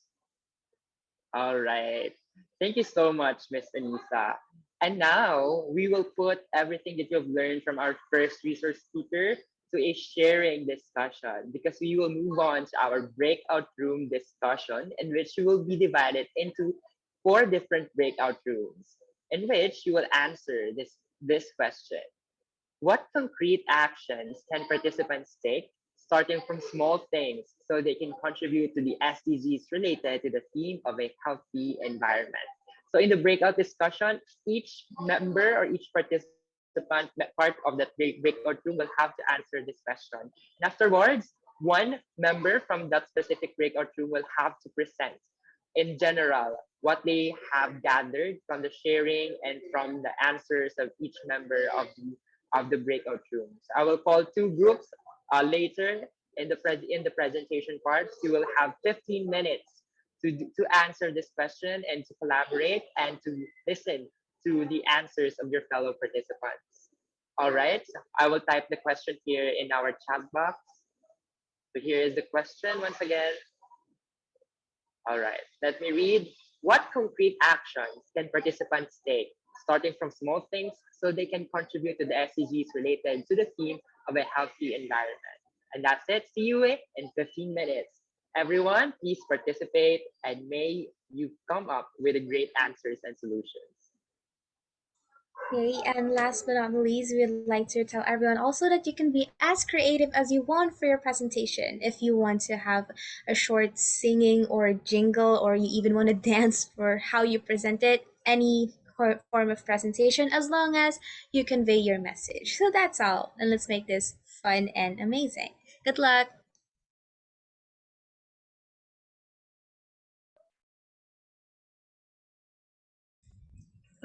All right. Thank you so much, Miss Annisa. And now we will put everything that you've learned from our first resource speaker to a sharing discussion, because we will move on to our breakout room discussion, in which we will be divided into 4 different breakout rooms, in which you will answer this question. What concrete actions can participants take, starting from small things, so they can contribute to the SDGs related to the theme of a healthy environment? So in the breakout discussion, each member or each participant part of that breakout room will have to answer this question. And afterwards, one member from that specific breakout room will have to present in general what they have gathered from the sharing and from the answers of each member of the breakout rooms. I will call 2 groups later in the presentation parts. You will have 15 minutes to answer this question and to collaborate and to listen to the answers of your fellow participants. All right, I will type the question here in our chat box. So here is the question once again. All right, let me read. What concrete actions can participants take, starting from small things, so they can contribute to the SDGs related to the theme of a healthy environment? And that's it. See you in 15 minutes. Everyone, please participate, and may you come up with great answers and solutions. Okay, and last but not least, we'd like to tell everyone also that you can be as creative as you want for your presentation. If you want to have a short singing or jingle, or you even want to dance for how you present it, any form of presentation, as long as you convey your message. So that's all, and let's make this fun and amazing. Good luck!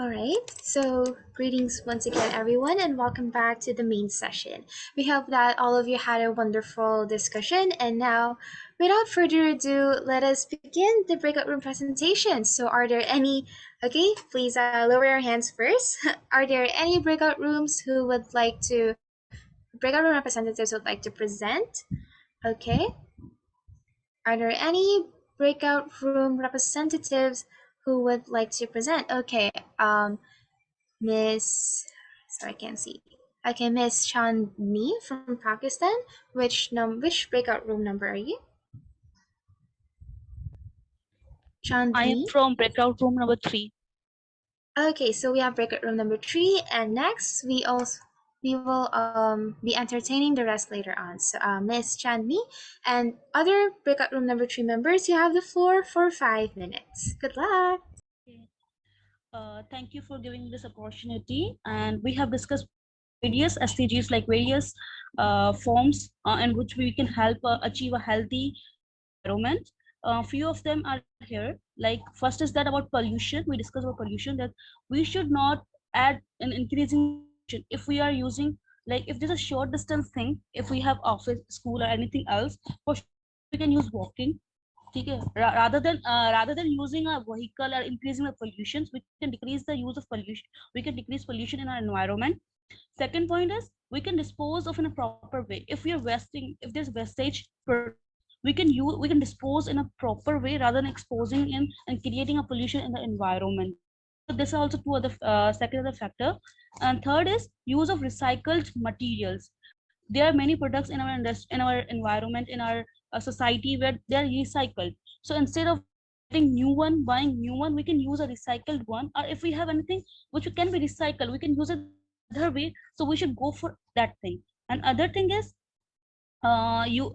Alright, so greetings once again, everyone, and welcome back to the main session. We hope that all of you had a wonderful discussion, and now, without further ado, let us begin the breakout room presentation. So, are there any, okay, please lower your hands first. Are there any breakout rooms who would like to, breakout room representatives would like to present? Okay. Are there any breakout room representatives who would like to present? Okay, Miss, sorry, I can't see. Okay, Miss Chandni from Pakistan. Which breakout room number are you? I am Chandni. from breakout room number 3. Okay, so we have breakout room number 3, and next we will be entertaining the rest later on. So Miss Chandni and other breakout room number 3 members, you have the floor for 5 minutes. Good luck. Thank you for giving this opportunity. And we have discussed various SDGs, like various forms in which we can help achieve a healthy environment. Few of them are here. Like first is that about pollution. We discussed about pollution, that we should not add an increasing pollution. If we are using, like if there's a short distance thing, if we have office, school, or anything else, for sure we can use walking. Rather than using a vehicle or increasing the pollution, we can decrease the use of pollution. We can decrease pollution in our environment. Second point is we can dispose of in a proper way. If we are wasting, if there's wastage products, we can dispose in a proper way rather than exposing in and creating a pollution in the environment. So this is also two other second other factor. And third is use of recycled materials. There are many products in our in our environment, in our society, where they are recycled. So instead of getting new one, buying new one, we can use a recycled one. Or if we have anything which can be recycled, we can use it other way. So we should go for that thing. And other thing is you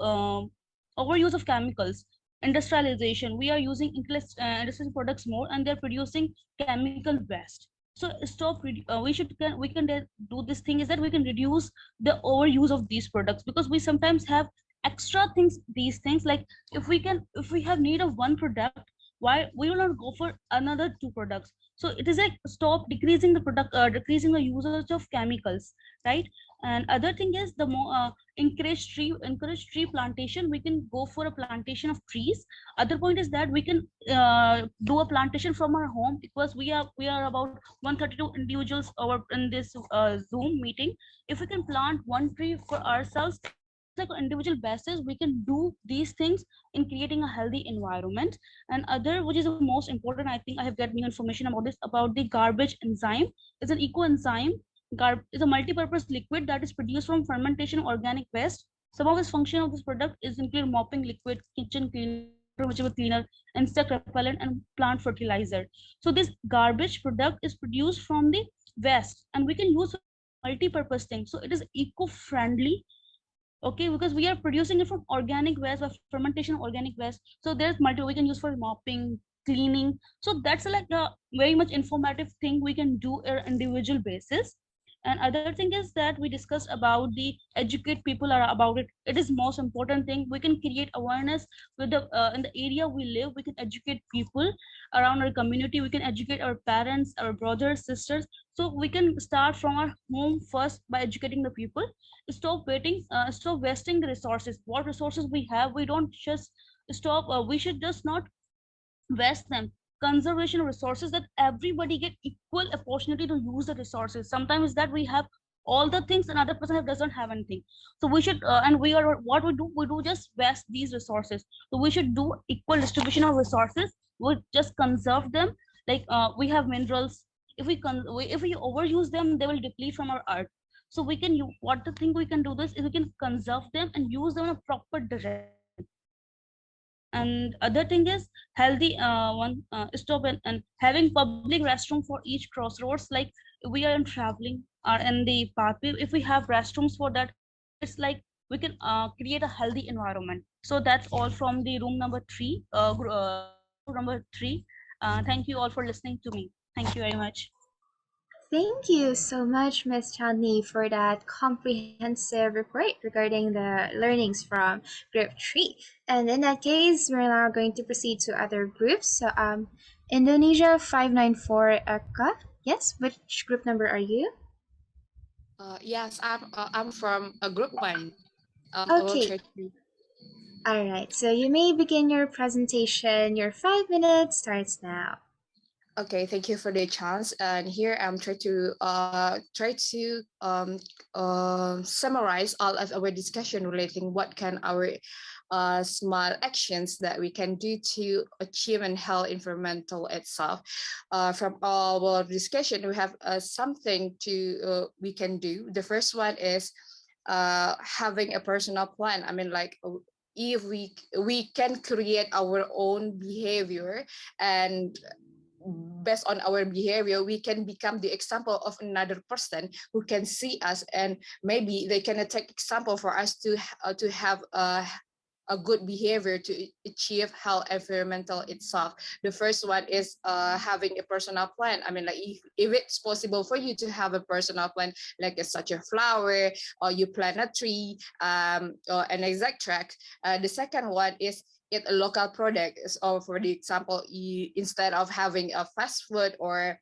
overuse of chemicals. Industrialization, we are using industrial products more, and they're producing chemical waste. So we can do this thing, is that we can reduce the overuse of these products, because we sometimes have extra things, these things, like if we have need of one product, why we will not go for another 2 products. So it is like stop decreasing the decreasing the usage of chemicals, right? And other thing is the more encourage tree plantation. We can go for a plantation of trees. Other point is that we can do a plantation from our home, because we are about 132 individuals over in this Zoom meeting. If we can plant one tree for ourselves, like on individual basis, we can do these things in creating a healthy environment. And other, which is the most important, I think I have got new information about this, about the garbage enzyme. It's an eco enzyme. Is a multi-purpose liquid that is produced from fermentation of organic waste. Some of its function of this product is include mopping liquid, kitchen cleaner, water vegetable cleaner, insect repellent, and plant fertilizer. So this garbage product is produced from the waste, and we can use multi-purpose things. So it is eco-friendly, okay, because we are producing it from organic waste by fermentation of organic waste. So there's multi we can use for mopping, cleaning. So that's like a very much informative thing we can do on an individual basis. And other thing is that we discussed about the educate people are about it. It is most important thing. We can create awareness with the in the area we live. We can educate people around our community. We can educate our parents, our brothers, sisters. So we can start from our home first by educating the people. Stop wasting the resources. What resources we have, we don't just stop. We should just not waste them. Conservation of resources, that everybody get equal opportunity to use the resources. Sometimes that we have all the things, another person doesn't have anything. So we should and we are what we do just waste these resources. So we should do equal distribution of resources. We just conserve them. Like we have minerals. If we overuse them, they will deplete from our earth. So we can what the thing we can do this is we can conserve them and use them in a proper direction. And other thing is healthy one stop and having public restroom for each crossroads. Like we are in traveling or in the pathway, if we have restrooms for that, it's like we can create a healthy environment. So that's all from the room number 3 room number 3. Thank you all for listening to me. Thank you very much. Thank you so much, Ms. Chandni, for that comprehensive report regarding the learnings from Group 3. And in that case, we're now going to proceed to other groups. So, Indonesia 594 Eka. Yes, which group number are you? Yes, I'm from a group 1. Okay. All right. So you may begin your presentation. Your 5 minutes starts now. Okay, thank you for the chance. And here I'm trying to summarize all of our discussion relating what can our small actions that we can do to achieve and health environmental itself. From our discussion, we have something to we can do. The first one is having a personal plan. I mean, like if we can create our own behavior, and based on our behavior, we can become the example of another person who can see us, and maybe they can take example for us to have a good behavior to achieve health environmental itself. The first one is having a personal plan. I mean, like if it's possible for you to have a personal plan, like such a flower, or you plant a tree, or an exact track. The second one is eat a local product. So for the example, instead of having a fast food, or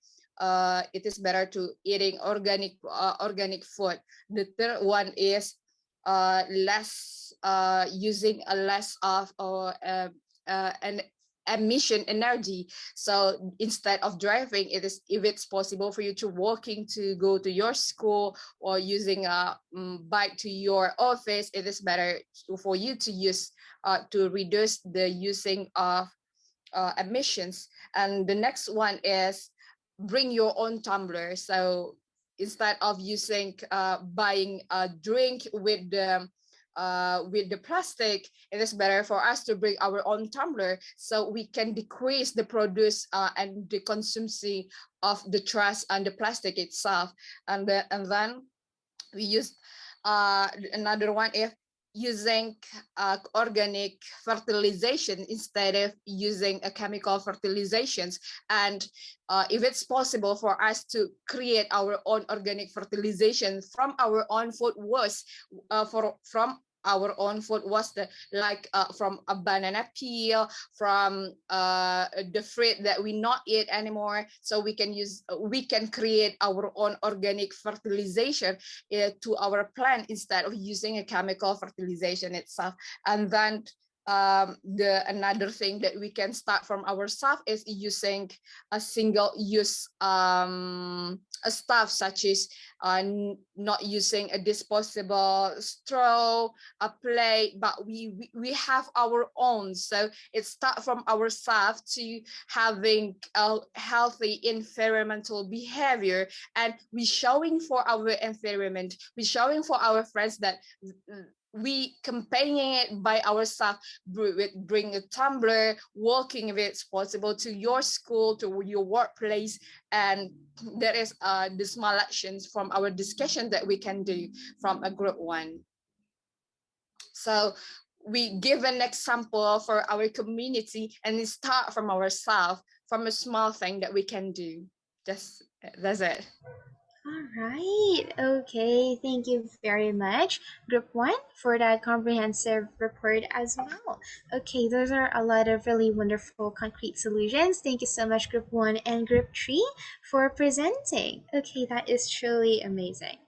it is better to eating organic food. The third one is using a less of an emission energy. So instead of driving, if it's possible for you to walking to go to your school, or using a bike to your office, it is better for you to use to reduce the using of emissions. And the next one is bring your own tumbler. So instead of using buying a drink with the plastic, it is better for us to bring our own tumbler, so we can decrease the produce and the consumption of the trash and the plastic itself. And then we use another one, if using organic fertilization instead of using a chemical fertilizations. And if it's possible for us to create our own organic fertilization from our own food waste, from our own food waste, like from a banana peel, from the fruit that we not eat anymore. So we can create our own organic fertilization to our plant instead of using a chemical fertilization itself. And then another thing that we can start from ourselves is using a single-use stuff such as not using a disposable straw, a plate, but we have our own. So it starts from ourselves to having a healthy environmental behavior, and we showing for our environment, we showing for our friends that we campaigning it by ourselves with bring a tumbler, walking if it's possible to your school, to your workplace, and there is the small actions from our discussion that we can do from a group one. So we give an example for our community, and it start from ourselves, from a small thing that we can do. That's it. All right. Okay. Thank you very much, Group 1, for that comprehensive report as well. Okay, those are a lot of really wonderful concrete solutions. Thank you so much, Group 1 and Group 3, for presenting. Okay, that is truly amazing.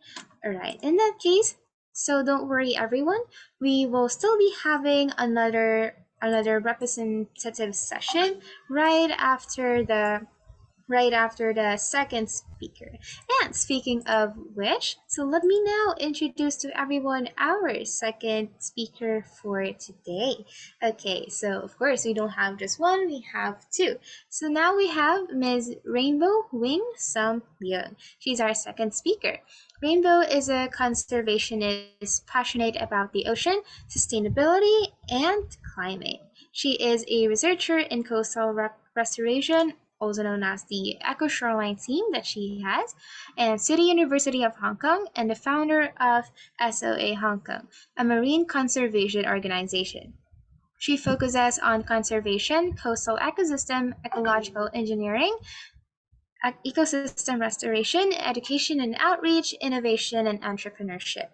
All right. In that case, so don't worry, everyone. We will still be having another representative session right after the second speaker. And speaking of which, so let me now introduce to everyone our second speaker for today. Okay, so of course we don't have just one, we have two. So now we have Ms. Rainbow Wing Sum Leung. She's our second speaker. Rainbow is a conservationist passionate about the ocean, sustainability, and climate. She is a researcher in coastal restoration, also known as the Ecoshoreline team that she has, and City University of Hong Kong, and the founder of SOA Hong Kong, a marine conservation organization. She focuses on conservation, coastal ecosystem, ecological engineering, ecosystem restoration, education and outreach, innovation, and entrepreneurship.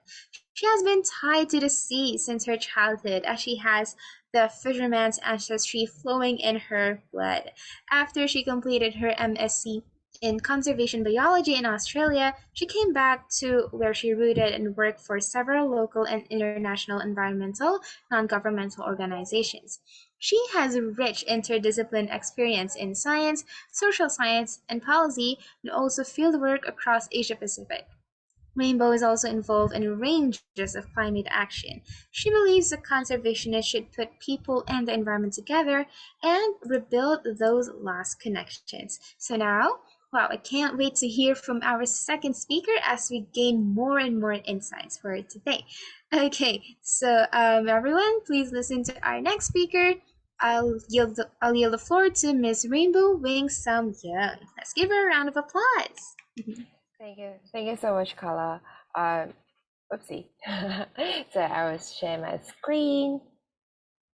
She has been tied to the sea since her childhood, as she has the fisherman's ancestry flowing in her blood. After she completed her MSc in conservation biology in Australia, she came back to where she rooted and worked for several local and international environmental, non-governmental organizations. She has rich interdisciplinary experience in science, social science, and policy, and also fieldwork across Asia Pacific. Rainbow is also involved in ranges of climate action. She believes that conservationists should put people and the environment together and rebuild those lost connections. So now, wow, I can't wait to hear from our second speaker as we gain more and more insights for today. Okay, so everyone, please listen to our next speaker. I'll yield the floor to Miss Rainbow Wing Sum Young. Let's give her a round of applause. Thank you so much, Carla. Oopsie. So I will share my screen.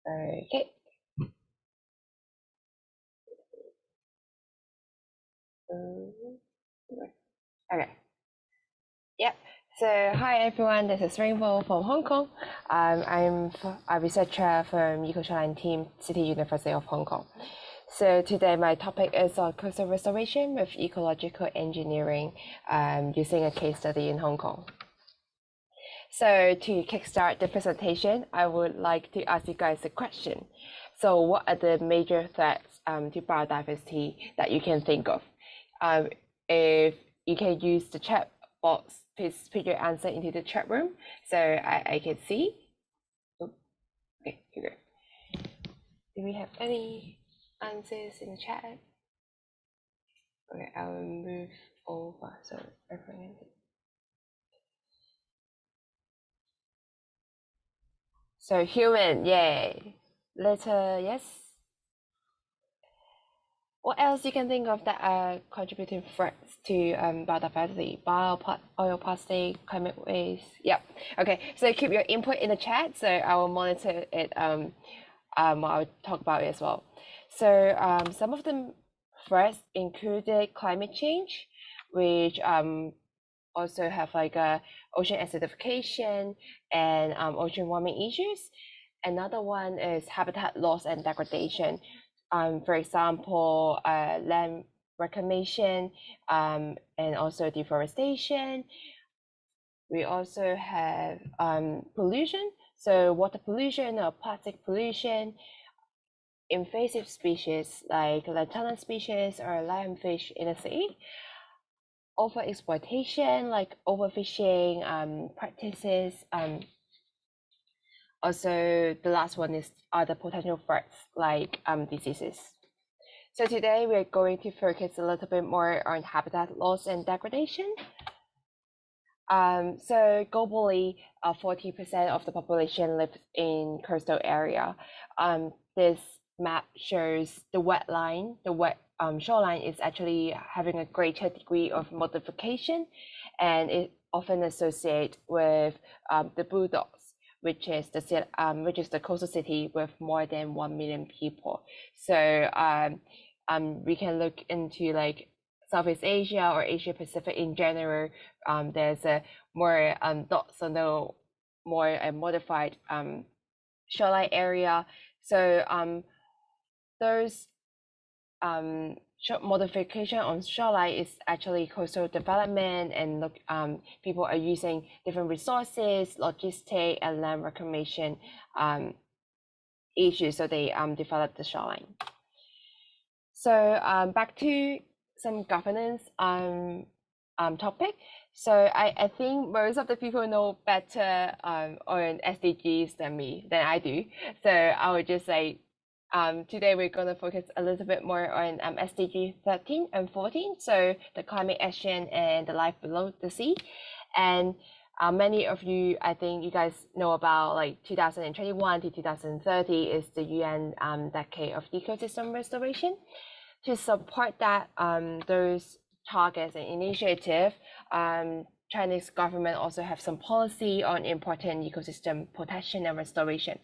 Okay. Okay. Yep. So hi everyone, this is Rainbow from Hong Kong. I'm a researcher from Ecoshoreline team, City University of Hong Kong. So today my topic is on coastal restoration with ecological engineering, using a case study in Hong Kong. So to kickstart the presentation, I would like to ask you guys a question. So what are the major threats to biodiversity that you can think of? If you can use the chat box, please put your answer into the chat room so I can see. Oh, okay, here we go. Do we have any answers in the chat? Okay, I will move over so everyone can. So human, yay. Letter, yes. What else you can think of that are contributing threats to biodiversity? Oil, plastic, climate waste. Yep. Okay. So keep your input in the chat. So I will monitor it. I'll talk about it as well. So some of the threats included climate change, which also have like ocean acidification and ocean warming issues. Another one is habitat loss and degradation. For example, land reclamation and also deforestation. We also have pollution, so water pollution or plastic pollution, invasive species like lantana species or lionfish in the sea. overexploitation, like overfishing practices. Also, the last one is other potential threats like diseases. So today we're going to focus a little bit more on habitat loss and degradation. So globally, 40% of the population lives in coastal area. This map shows the wetline. The shoreline is actually having a greater degree of modification, and it often associated with the blue dots, which is the coastal city with more than 1 million people. So we can look into like Southeast Asia or Asia Pacific in general. There's a more dots on the more modified shoreline area. So those modification on shoreline is actually coastal development, and people are using different resources, logistic, and land reclamation issues. So they develop the shoreline. So back to some governance topic. So I think most of the people know better on SDGs than I do. So I would just say today we're going to focus a little bit more on SDG 13 and 14. So the climate action and the life below the sea. And many of you, I think you guys know about like 2021 to 2030 is the UN decade of ecosystem restoration. To support that, those targets and initiative, Chinese government also have some policy on important ecosystem protection and restoration.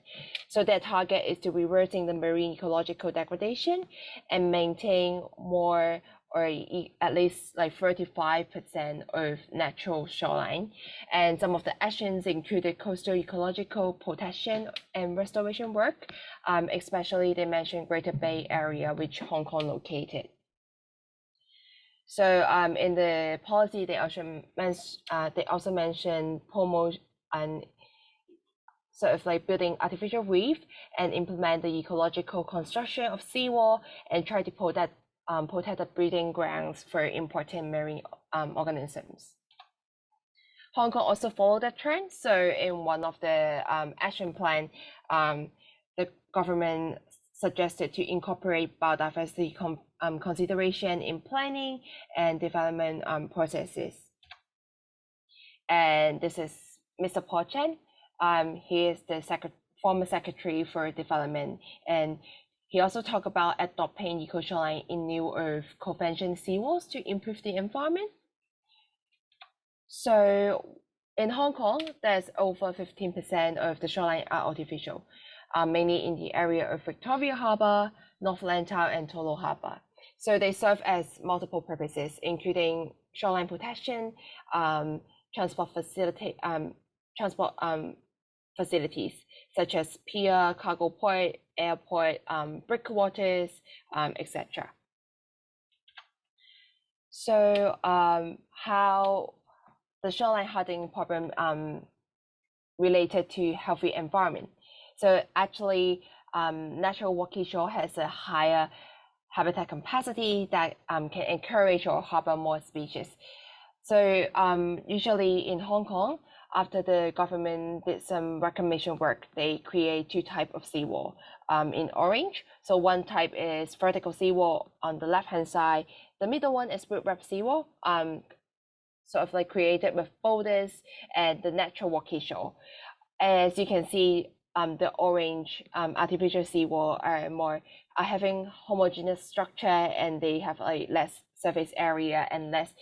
So their target is to reversing the marine ecological degradation and maintain more or at least like 35% of natural shoreline. And some of the actions included coastal ecological protection and restoration work, especially they mentioned Greater Bay Area, which Hong Kong located. So in the policy, they also mentioned promote and sort of like building artificial reef and implement the ecological construction of seawall and try to protect the breeding grounds for important marine organisms. Hong Kong also followed that trend. So in one of the action plan, the government suggested to incorporate biodiversity consideration in planning and development processes. And this is Mr. Paul Chen. He is the former Secretary for Development, and he also talked about adopting Ecoshoreline in New Earth Convention seawalls to improve the environment. So in Hong Kong, there's over 15% of the shoreline are artificial, mainly in the area of Victoria Harbour, North Lantau, and Tolo Harbour. So they serve as multiple purposes, including shoreline protection, transport facilities such as pier, cargo port, airport, breakwaters, etc. So how the shoreline hardening problem related to healthy environment. So actually, natural rocky shore has a higher habitat capacity that can encourage or harbor more species. So usually in Hong Kong, after the government did some reclamation work, they create two types of seawall in orange. So one type is vertical seawall on the left-hand side. The middle one is bootstrap seawall, sort of like created with boulders and the natural rocky shore. As you can see, the orange artificial seawall are having homogeneous structure, and they have like less surface area and less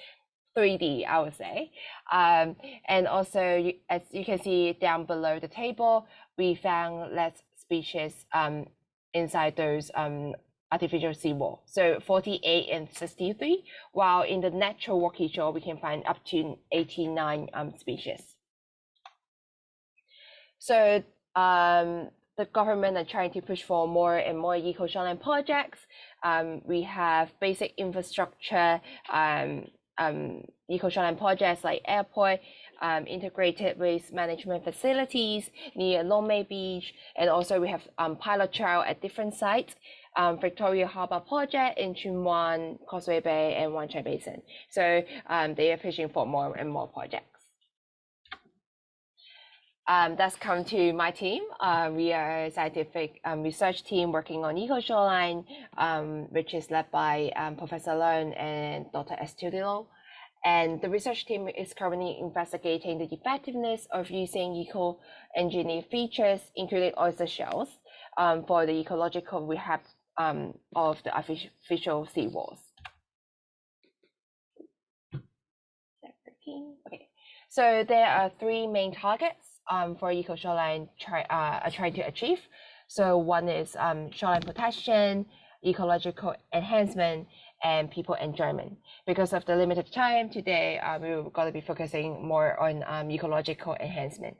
3D, I would say. And also, as you can see down below the table, we found less species inside those artificial seawall. So 48 and 63, while in the natural rocky shore, we can find up to 89 species. So the government are trying to push for more and more eco-shoreline projects. We have basic infrastructure, eco-shoreline projects like airport, integrated waste management facilities near Long May Beach, and also we have pilot trial at different sites, Victoria Harbour project in Chuen Wan, Causeway Bay, and Wan Chai Basin. So they are pushing for more and more projects. That's come to my team. We are a scientific research team working on Ecoshoreline, which is led by Professor LEUNG and Dr. Estudillo. And the research team is currently investigating the effectiveness of using eco-engineered features, including oyster shells, for the ecological rehab of the artificial seawalls. Okay, so there are three main targets for Ecoshoreline trying to achieve. So one is shoreline protection, ecological enhancement, and people enjoyment. Because of the limited time today, we're going to be focusing more on ecological enhancement.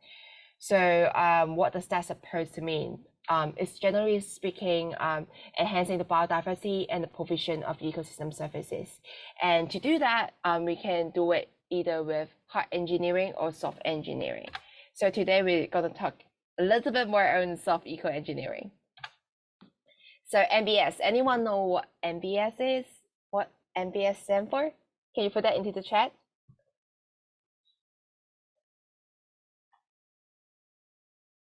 So what does that supposed to mean? It's generally speaking, enhancing the biodiversity and the provision of ecosystem services. And to do that, we can do it either with hard engineering or soft engineering. So today we're going to talk a little bit more on soft eco-engineering. So NBS, anyone know what NBS is? What NBS stands for? Can you put that into the chat?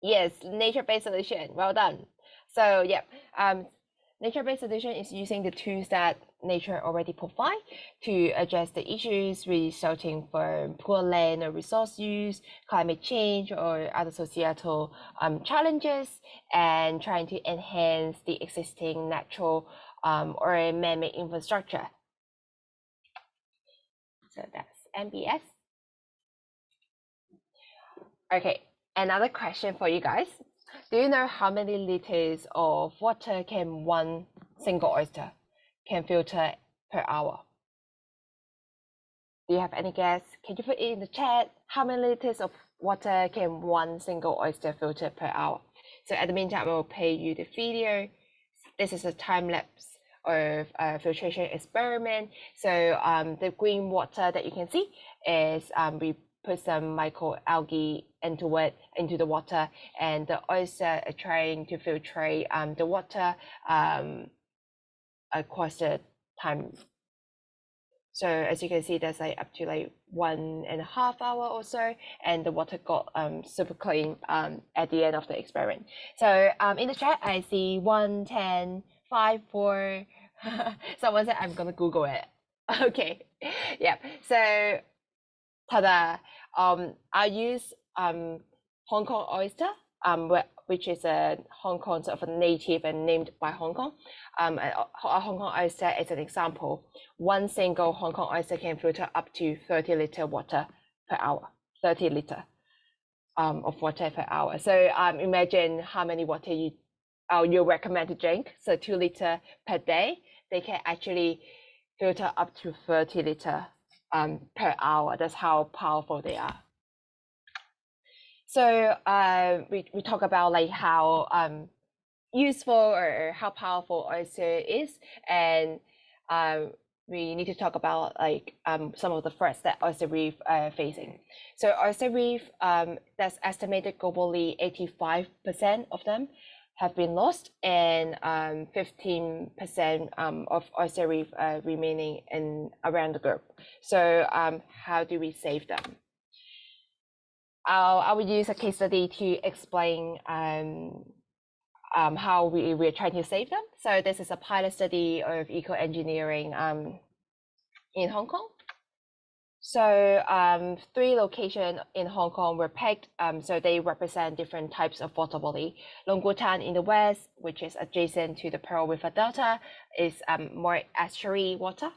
Yes, nature-based solution. Well done. So yeah, nature-based solution is using the tools that nature already provide to address the issues resulting from poor land or resource use, climate change, or other societal challenges, and trying to enhance the existing natural or man-made infrastructure. So that's NBS. Okay, another question for you guys. Do you know how many liters of water can one single oyster can filter per hour? Do you have any guess? Can you put it in the chat? How many liters of water can one single oyster filter per hour? So at the meantime, I will play you the video. This is a time lapse of a filtration experiment. So the green water that you can see is we put some microalgae into the water, and the oyster are trying to filtrate the water across the time. So as you can see, there's like up to like 1.5 hours or so, and the water got super clean at the end of the experiment. So in the chat, I see 1, 10, 5, 4. Someone said I'm gonna Google it. Okay, yeah. So ta-da! I use Hong Kong oyster, which is a Hong Kong sort of a native and named by Hong Kong. A Hong Kong oyster is an example. One single Hong Kong oyster can filter up to 30 liter water per hour. 30 liter of water per hour. So imagine how many water you recommend to drink. So 2 liter per day. They can actually filter up to 30 liter per hour. That's how powerful they are. So we talk about like how useful or how powerful oyster is, and we need to talk about like some of the threats that oyster reef are facing. So oyster reef, that's estimated globally 85% of them have been lost, and 15% of oyster reef are remaining around the globe. So how do we save them? I will use a case study to explain how we're trying to save them. So this is a pilot study of eco-engineering in Hong Kong. So 3 locations in Hong Kong were picked. So they represent different types of water body. Longgutan in the west, which is adjacent to the Pearl River Delta, is more estuary water.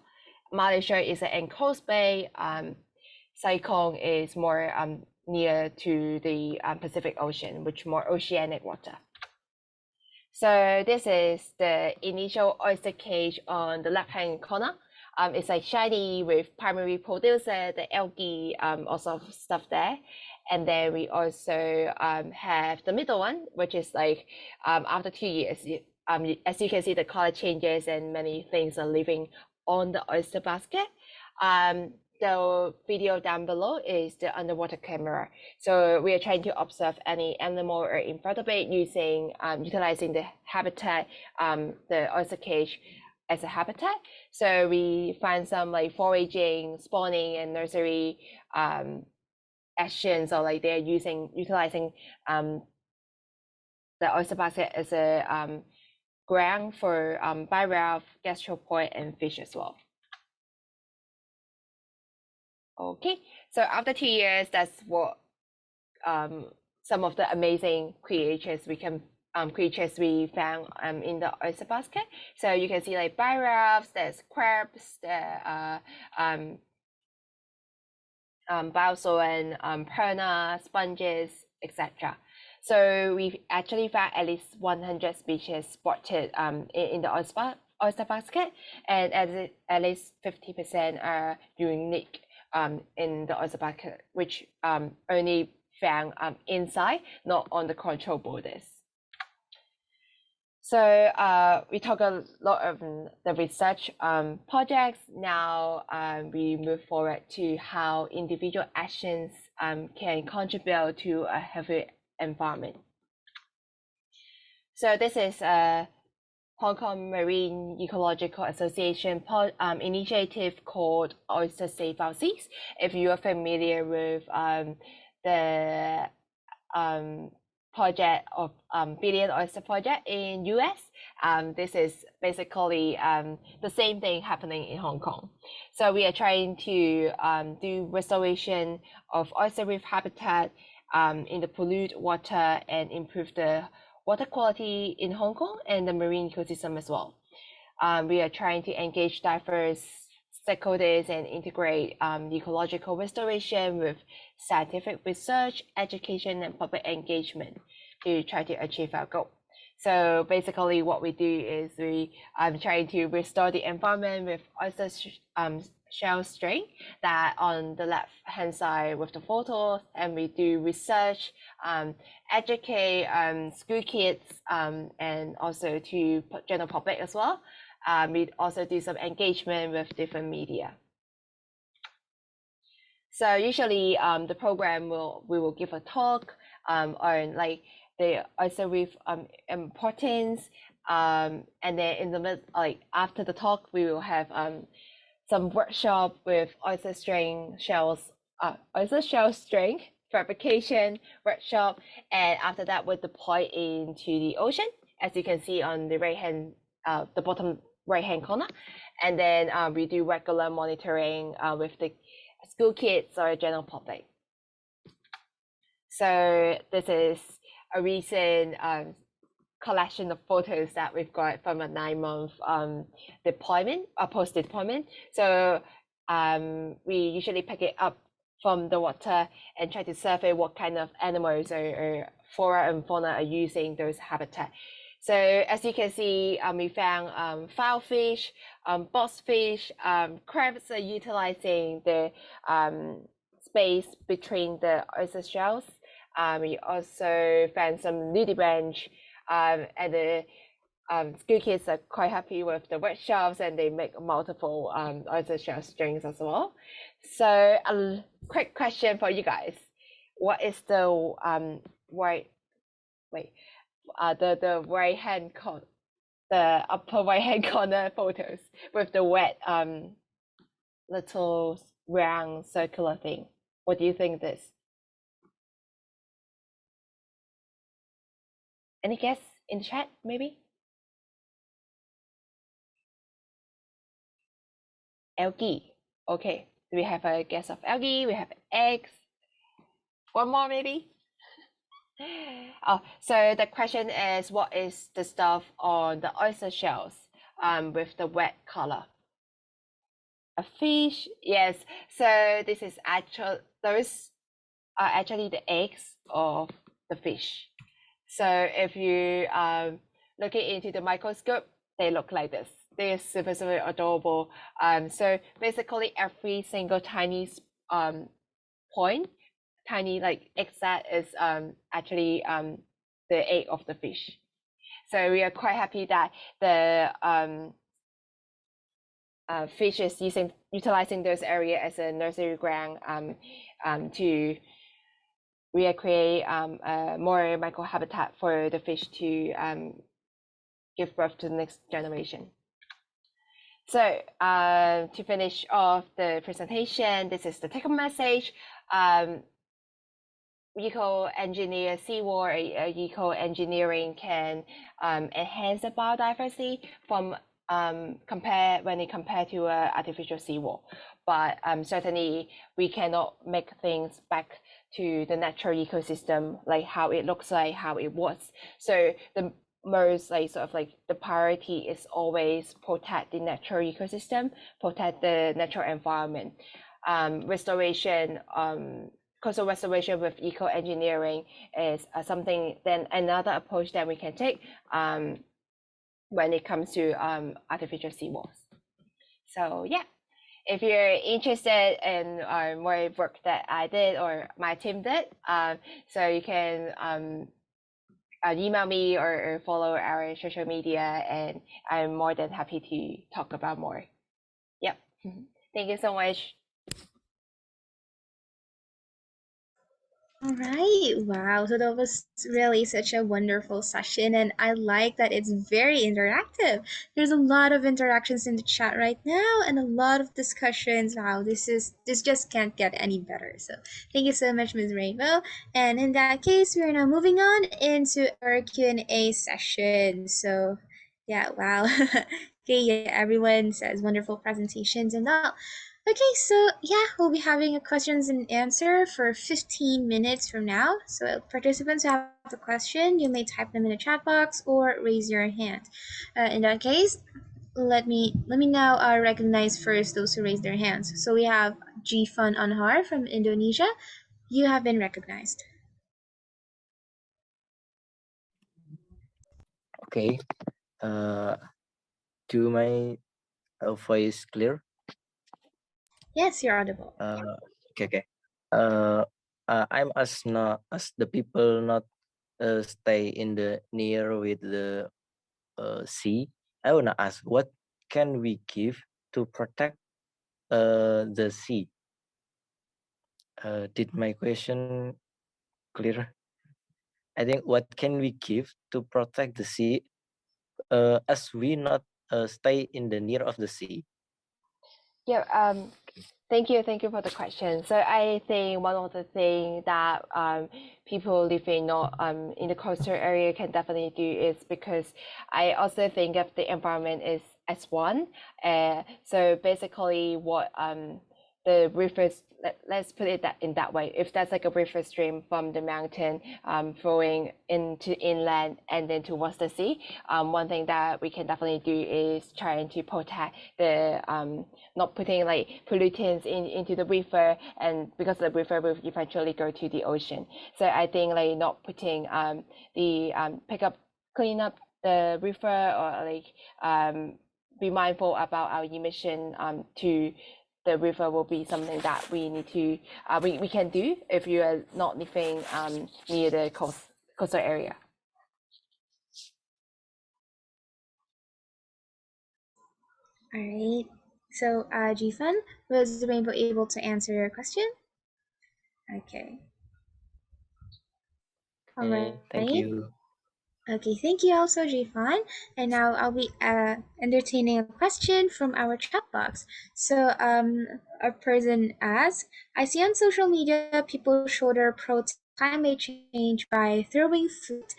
Malaysia is an enclosed bay. Sai Kung is more near to the Pacific Ocean, which more oceanic water. So this is the initial oyster cage on the left-hand corner. It's like shiny with primary producer, the algae, also stuff there. And then we also have the middle one, which is like after 2 years, as you can see, the color changes and many things are living on the oyster basket. the video down below is the underwater camera. So we are trying to observe any animal or invertebrate using utilizing the habitat, the oyster cage as a habitat. So we find some like foraging, spawning, and nursery actions, or like they're utilizing the oyster basket as a ground for bivalve, gastropod, and fish as well. Okay, so after 2 years, that's what some of the amazing creatures we found in the oyster basket. So you can see like bivalves, there's crabs, there biosword, perna, sponges, etc. So we've actually found at least 100 species spotted in the oyster basket, and at least 50% are unique in the oyster basket, which only found inside, not on the control borders. So we talk a lot of the research projects. Now we move forward to how individual actions can contribute to a healthy environment. So this is a Hong Kong Marine Ecological Association initiative called Oyster Save Our Seas. If you are familiar with the project of Billion Oyster Project in US, this is basically the same thing happening in Hong Kong. So we are trying to do restoration of oyster reef habitat in the polluted water and improve the water quality in Hong Kong and the marine ecosystem as well. We are trying to engage diverse stakeholders and integrate ecological restoration with scientific research, education, and public engagement to try to achieve our goal. So basically what we do is we trying to restore the environment with oyster shell string that on the left hand side with the photos, and we do research, educate school kids, and also to general public as well. We also do some engagement with different media. So usually the program we will give a talk on like the oyster reef importance, and then in the middle, like after the talk, we will have some workshop with oyster shell string fabrication workshop, and after that we'll deploy into the ocean, as you can see on the right hand, the bottom right hand corner, and then we do regular monitoring with the school kids or general public. So this is a recent collection of photos that we've got from a 9-month deployment, post deployment. So we usually pick it up from the water and try to survey what kind of animals or flora and fauna are using those habitat. So as you can see, we found filefish, boxfish, crabs are utilizing the space between the oyster shells. We also found some nudibranch, and the school kids are quite happy with the workshops, and they make multiple oyster shell strings as well. So a quick question for you guys: what is the the right hand corner, the upper right hand corner photos with the wet little round circular thing? What do you think this? Any guess in the chat, maybe? Algae. Okay, do we have a guess of algae? We have eggs. One more, maybe? Oh, so the question is, what is the stuff on the oyster shells with the wet color? A fish? Yes. So this is those are actually the eggs of the fish. So if you look into the microscope, they look like this. They're super, super adorable. So basically every single tiny point, tiny like exact is actually the egg of the fish. So we are quite happy that the fishes utilizing those areas as a nursery ground to recreate more microhabitat for the fish to give birth to the next generation. So to finish off the presentation, this is the take-home message. Eco-engineer seawater, eco-engineering can enhance the biodiversity from when you compare to artificial seawall. But certainly we cannot make things back to the natural ecosystem, like how it looks like, how it was. So the most the priority is always protect the natural ecosystem, protect the natural environment. Restoration, coastal restoration with eco-engineering is something, then another approach that we can take when it comes to artificial seawalls. So yeah, if you're interested in more work that I did or my team did, so you can email me or follow our social media, and I'm more than happy to talk about more. Yep. Thank you so much. All right. Wow. So that was really such a wonderful session. And I like that it's very interactive. There's a lot of interactions in the chat right now and a lot of discussions. Wow, this just can't get any better. So thank you so much, Ms. Rainbow. And in that case, we are now moving on into our Q&A session. So yeah, wow. Okay, yeah, everyone says wonderful presentations and all. Okay, so yeah, we'll be having a questions and answer for 15 minutes from now. So participants who have a question, you may type them in the chat box or raise your hand. In that case, let me now recognize first those who raised their hands. So we have Jifan Anhar from Indonesia. You have been recognized. Okay. Do my voice clear? Yes, you're audible. Okay. I'm as the people not stay in the near with the sea. I wanna ask, what can we give to protect the sea? Did my question clear? I think what can we give to protect the sea as we not stay in the near of the sea? Yeah, thank you for the question. So I think one of the things that people living not in the coastal area can definitely do is, because I also think of the environment is as one. So basically what the rivers, let's put it in that way. If that's like a river stream from the mountain flowing into inland and then towards the sea, one thing that we can definitely do is trying to protect the not putting like pollutants into the river, and because the river will eventually go to the ocean. So I think like not putting clean up the river, or like be mindful about our emission to the river will be something that we need to we can do if you are not living near the coastal area. All right. So, Jifan, was the Rainbow able to answer your question? Okay. All right. Thank you. Okay, thank you also, Jifan. And now I'll be entertaining a question from our chat box. So a person asks, I see on social media people shoulder protest climate change by throwing food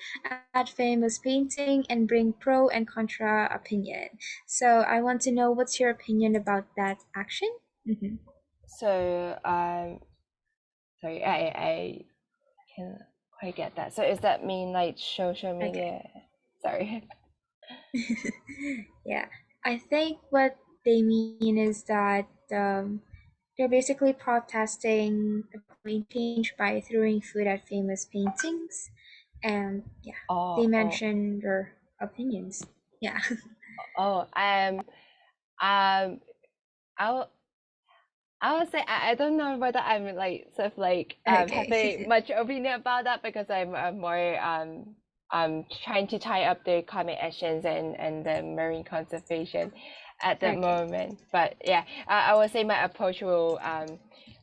at famous painting and bring pro and contra opinion. So I want to know what's your opinion about that action? Mm-hmm. So sorry, I can't quite get that. So does that mean like social media? Okay. Sorry. Yeah, I think what they mean is that they're basically protesting climate change by throwing food at famous paintings, and yeah, they mentioned their opinions. Yeah. I would say I don't know whether I'm like sort of like Okay. having much opinion about that, because I'm more trying to tie up the climate actions and the marine conservation at the moment. But yeah, I would say my approach will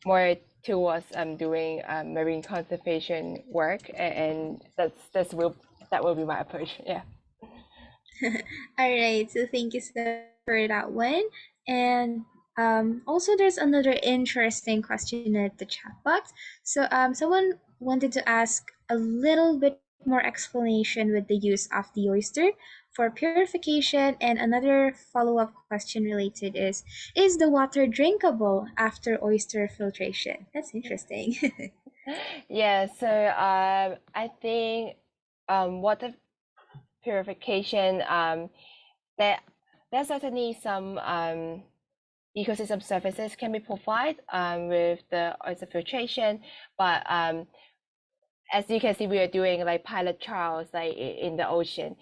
more towards doing marine conservation work, and that will be my approach. Yeah. All right, so thank you so much for that one. And also, there's another interesting question at the chat box. So someone wanted to ask a little bit more explanation with the use of the oyster for purification, and another follow-up question related is the water drinkable after oyster filtration? That's interesting. Yeah, so I think water purification, there there's certainly some ecosystem services can be provided with the oyster filtration, but as you can see, we are doing like pilot trials like in the ocean.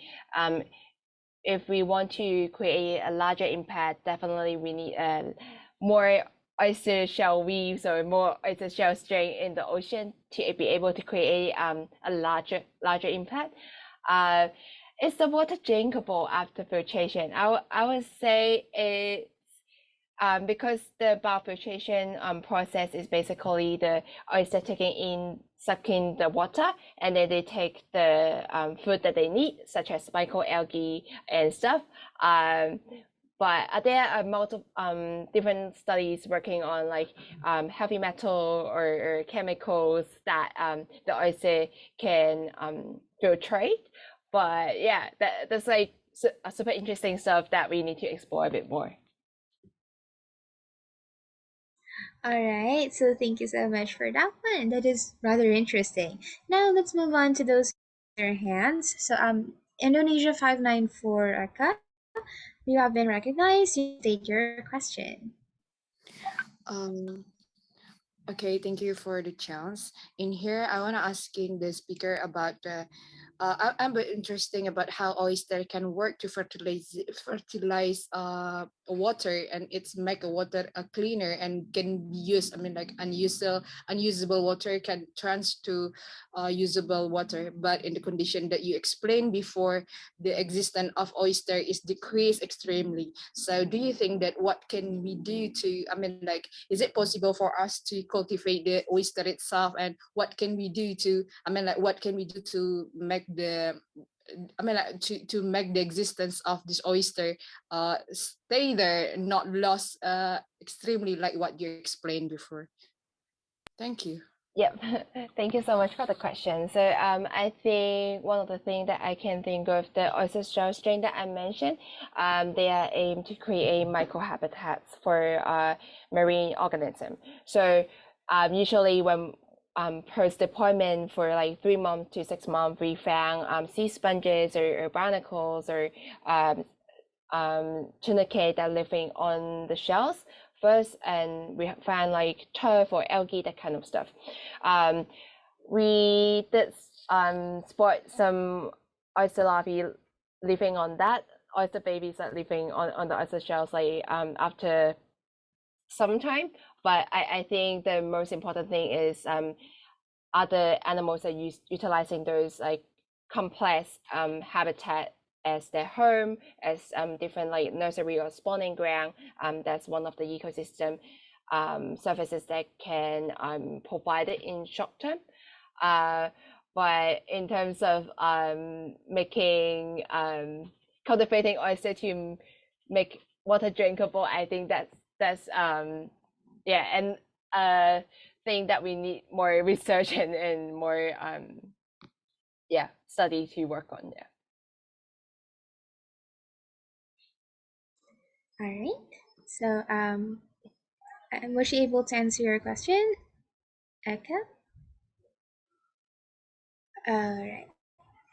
If we want to create a larger impact, definitely we need more oyster shell weaves or more oyster shell strain in the ocean to be able to create a larger impact. Is the water drinkable after filtration? I would say it's because the biofiltration process is basically the oyster sucking the water, and then they take the food that they need, such as microalgae and stuff. But there are multiple different studies working on like heavy metal or chemicals that the oyster can filtrate. But yeah, that's like super interesting stuff that we need to explore a bit more. All right, so thank you so much for that one. That is rather interesting. Now let's move on to those their hands. So Indonesia 594 Eka, you have been recognized. You state your question. Okay, thank you for the chance. In here, I want to asking the speaker about the. I'm very interesting about how oyster can work to fertilize water, and it's make a water cleaner and can be used. I mean, like unusable water can trans to usable water. But in the condition that you explained before, the existence of oyster is decreased extremely. So, do you think that what can we do to? I mean, like, is it possible for us to cultivate the oyster itself, and what can we do to? I mean, like, what can we do to make the like to make the existence of this oyster stay there, not lost extremely like what you explained before? Thank you. Yep, thank you so much for the question. So I think one of the things that I can think of, the oyster shell strain that I mentioned, they are aimed to create microhabitats for marine organism. So usually when post deployment for like 3 months to 6 months, we found sea sponges or barnacles or tunicate that are living on the shells first, and we found like turf or algae, that kind of stuff. We did spot some oyster larvae living on that, oyster babies that living on the oyster shells like after some time. But I think the most important thing is other animals are utilizing those like complex habitat as their home, as different like nursery or spawning ground. That's one of the ecosystem services that can provide it in short term. But in terms of making cultivating oyster to make water drinkable, I think that's yeah, and thing that we need more research and more yeah, study to work on. Yeah. All right. So was she able to answer your question, Eka? All right.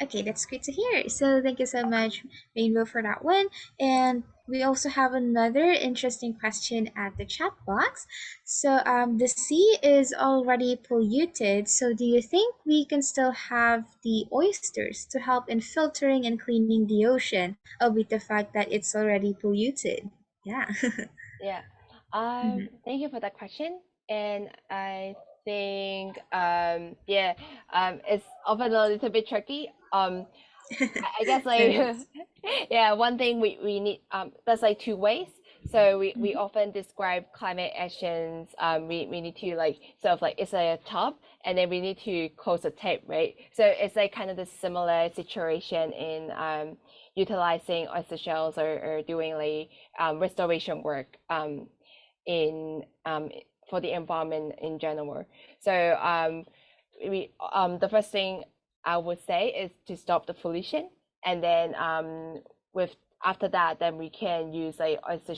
Okay, that's great to hear. So thank you so much, Rainbow, for that one. And we also have another interesting question at the chat box. So the sea is already polluted. So do you think we can still have the oysters to help in filtering and cleaning the ocean, albeit the fact that it's already polluted? Yeah. Yeah. Thank you for that question. And I think yeah, it's often a little bit tricky I guess like yeah, one thing we need there's like two ways. So we often describe climate actions. We need to like sort of like it's like a top, and then we need to close the tape, right? So it's like kind of the similar situation in utilizing oyster shells or doing like restoration work in for the environment in general. So we the first thing I would say is to stop the pollution, and then with after that, then we can use like oyster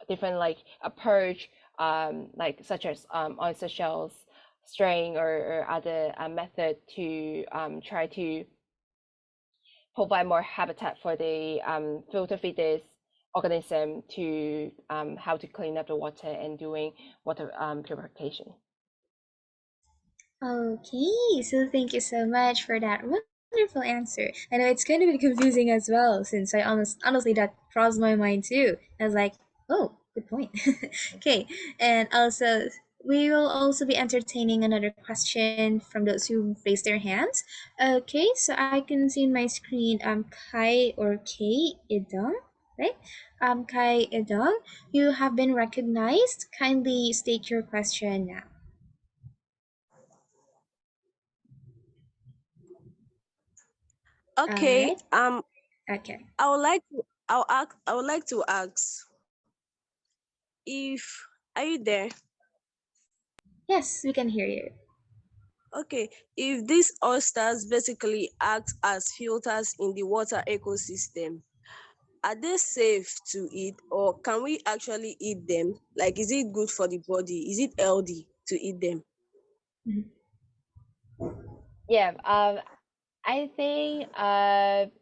different like approach like such as oyster shells string or other method to try to provide more habitat for the filter feeders organism to how to clean up the water and doing water purification. Okay, so thank you so much for that wonderful answer. I know it's kind of bit confusing as well, since I honestly that crossed my mind too. I was like, oh, good point. Okay, and also we will also be entertaining another question from those who raised their hands. Okay, so I can see in my screen Kai or K Idong, right? Kai Idong, you have been recognized. Kindly state your question now. Okay. Alright. Okay. I would like to ask if are you there? Yes, we can hear you. Okay. If these oysters basically act as filters in the water ecosystem, are they safe to eat, or can we actually eat them? Like, is it good for the body? Is it healthy to eat them? Yeah, I think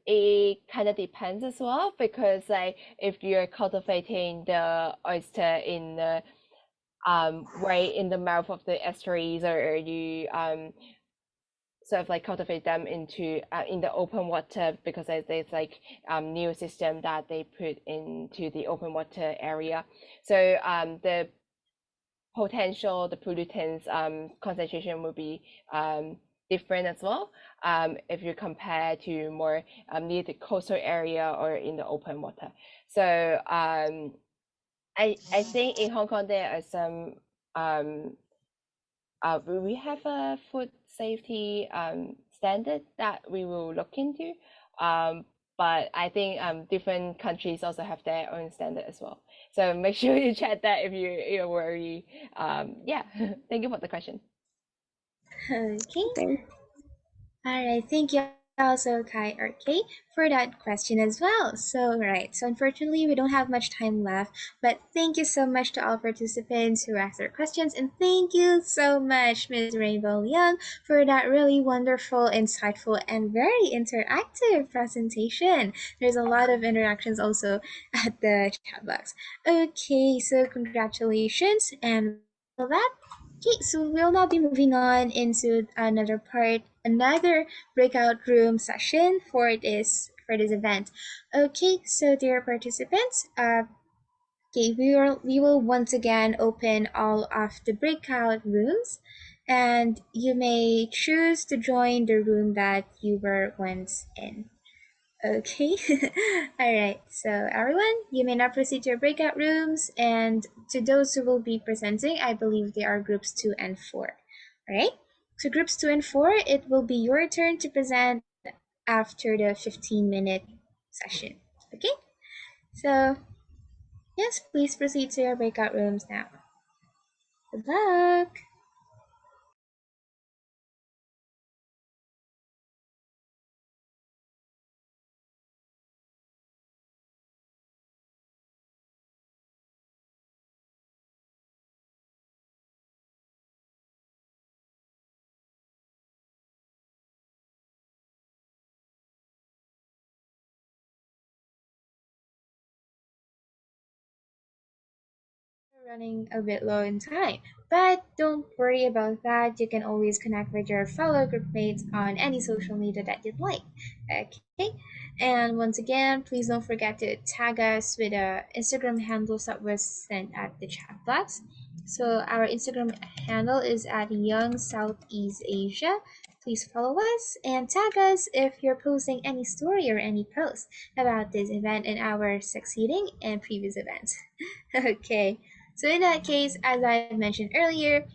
it kind of depends as well, because like if you're cultivating the oyster in the right in the mouth of the estuaries, or you sort of like cultivate them into in the open water, because there's like new system that they put into the open water area. So the potential, the pollutants concentration will be different as well if you compare to more near the coastal area or in the open water. So I think in Hong Kong there are some we have a food safety standard that we will look into. But I think different countries also have their own standard as well. So make sure you check that if you're worried. Yeah, thank you for the question. Okay. Alright, thank you also Kai or Kay for that question as well. So unfortunately we don't have much time left, but thank you so much to all participants who asked their questions, and thank you so much Ms. Rainbow Young for that really wonderful, insightful, and very interactive presentation. There's a lot of interactions also at the chat box. Okay, so congratulations and all that. Okay, so we'll now be moving on into another breakout room session for this event. Okay, so dear participants, okay, we will once again open all of the breakout rooms, and you may choose to join the room that you were once in. Okay. All right. So everyone, you may now proceed to your breakout rooms, and to those who will be presenting, I believe they are groups 2 and 4. All right. So groups 2 and 4, it will be your turn to present after the 15-minute session. Okay. So yes, please proceed to your breakout rooms now. Good luck. Running a bit low in time, but don't worry about that. You can always connect with your fellow groupmates on any social media that you'd like. Okay, and once again, please don't forget to tag us with the Instagram handles that was sent at the chat box. So our Instagram handle is at Young Southeast Asia Please follow us and tag us if you're posting any story or any post about this event and our succeeding and previous events. Okay, so in that case, as I mentioned earlier,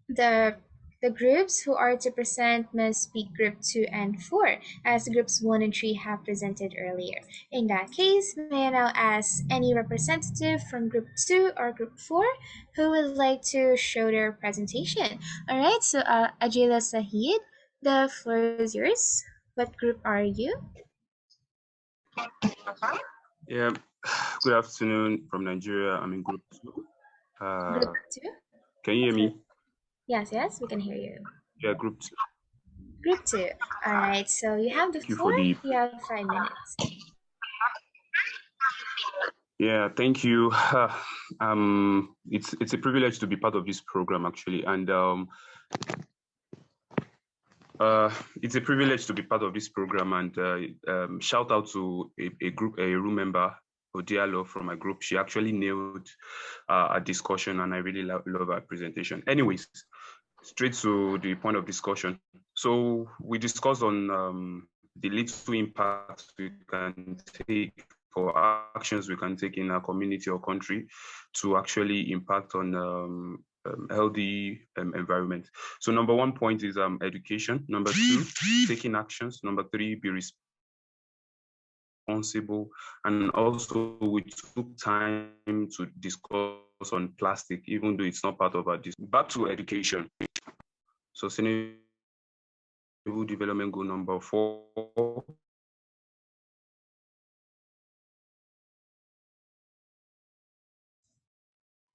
the the groups who are to present must speak group 2 and 4, as groups 1 and 3 have presented earlier. In that case, may I now ask any representative from group 2 or group 4 who would like to show their presentation? Alright, so Ajila Sahid, the floor is yours. What group are you? Yeah, good afternoon from Nigeria. I'm in group 2. Group 2? Can you hear me? Yes, we can hear you. Yeah, group 2. Group 2. Alright, so you have the floor. You have 5 minutes. Yeah, thank you. It's a privilege to be part of this program, actually, and it's a privilege to be part of this program. And shout out to a room member, Odialo, from my group. She actually nailed a discussion, and I really love her presentation. Anyways, straight to the point of discussion. So we discussed on the little impact we can take or actions we can take in our community or country to actually impact on healthy environment. So number 1 point is education. Number 2, taking actions. Number 3, be responsible. And also we took time to discuss on plastic, even though it's not part of our back to education. Sustainable development goal number 4.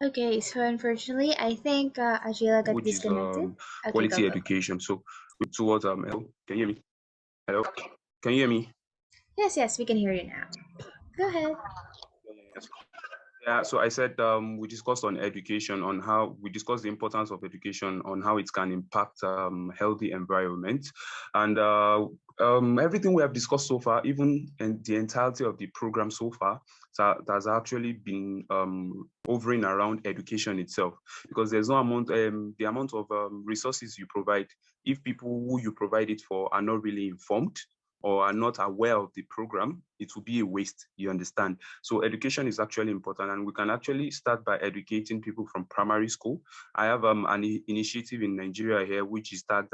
Okay, so unfortunately, I think Ajila got which disconnected. is quality education. So towards hello, can you hear me? Hello, can you hear me? Yes, we can hear you now. Go ahead. Yeah, so I said we discussed on education, on how we discussed the importance of education, on how it can impact healthy environment, and everything we have discussed so far, even in the entirety of the program so far, that has actually been hovering around education itself, because there's no amount, the amount of resources you provide, if people who you provide it for are not really informed or are not aware of the program, it will be a waste, you understand? So education is actually important, and we can actually start by educating people from primary school. I have an initiative in Nigeria here, which is that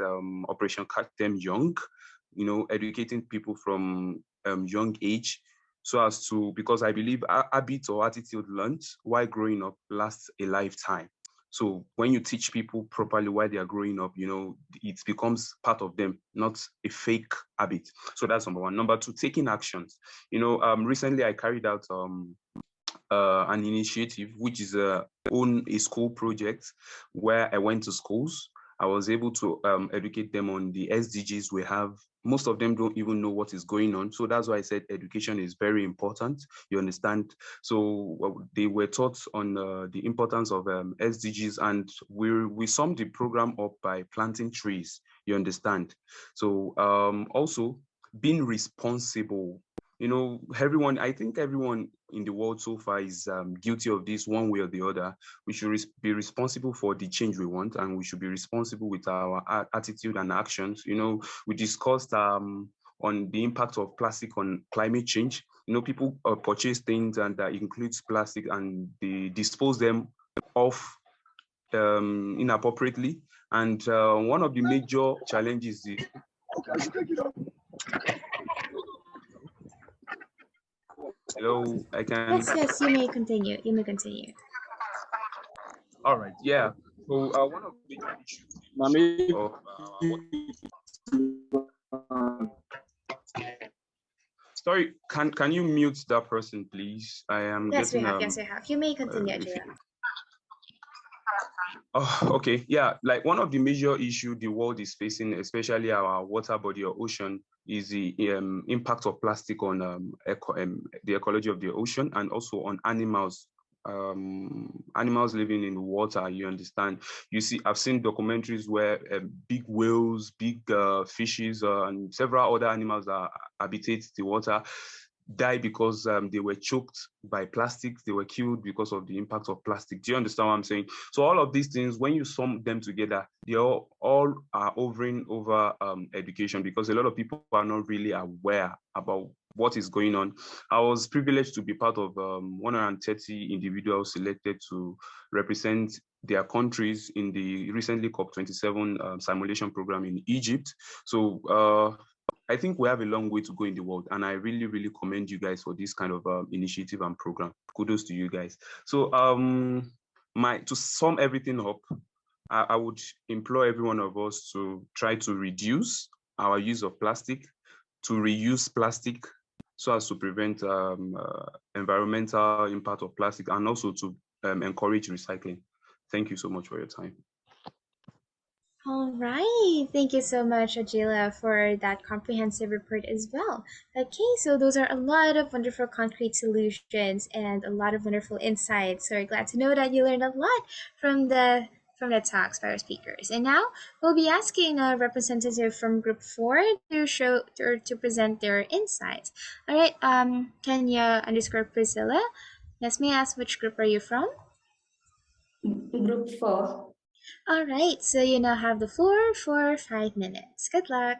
Operation Catch Them Young, you know, educating people from young age, so as to, because I believe habits or attitude learned while growing up lasts a lifetime. So when you teach people properly while they are growing up, you know, it becomes part of them, not a fake habit. So that's number 1. Number 2, taking actions. You know, recently I carried out an initiative, which is own a school project, where I went to schools. I was able to educate them on the SDGs we have. Most of them don't even know what is going on. So that's why I said education is very important, you understand? So they were taught on the importance of SDGs, and we summed the program up by planting trees, you understand? So also being responsible. You know, I think everyone in the world so far is guilty of this one way or the other. We should be responsible for the change we want, and we should be responsible with our attitude and actions. You know, we discussed on the impact of plastic on climate change. You know, people purchase things and that includes plastic, and they dispose them off inappropriately. And one of the major challenges is hello, I can. Yes, you may continue. All right, yeah. So one of the issues of sorry, can you mute that person, please? I am getting yes, we have. You may continue, Ajila. Oh, okay. Yeah, like one of the major issues the world is facing, especially our water body or ocean, is the impact of plastic on the ecology of the ocean, and also on animals. Animals living in water, you understand? You see, I've seen documentaries where big whales, big fishes, and several other animals that habitate the water. die because they were choked by plastics, they were killed because of the impact of plastic. Do you understand what I'm saying? So all of these things, when you sum them together, they all are hovering over education, because a lot of people are not really aware about what is going on. I was privileged to be part of 130 individuals selected to represent their countries in the recently COP27 simulation program in Egypt. So I think we have a long way to go in the world, and I really, really commend you guys for this kind of initiative and program. Kudos to you guys. So to sum everything up, I would implore every one of us to try to reduce our use of plastic, to reuse plastic so as to prevent environmental impact of plastic, and also to encourage recycling. Thank you so much for your time. All right. Thank you so much, Ajila, for that comprehensive report as well. Okay, so those are a lot of wonderful concrete solutions and a lot of wonderful insights. So we're glad to know that you learned a lot from the talks by our speakers. And now we'll be asking a representative from Group 4 to show or to present their insights. All right, Kenya_Priscilla. Yes, may I ask which group are you from? Group 4. All right, so you now have the floor for 5 minutes. Good luck.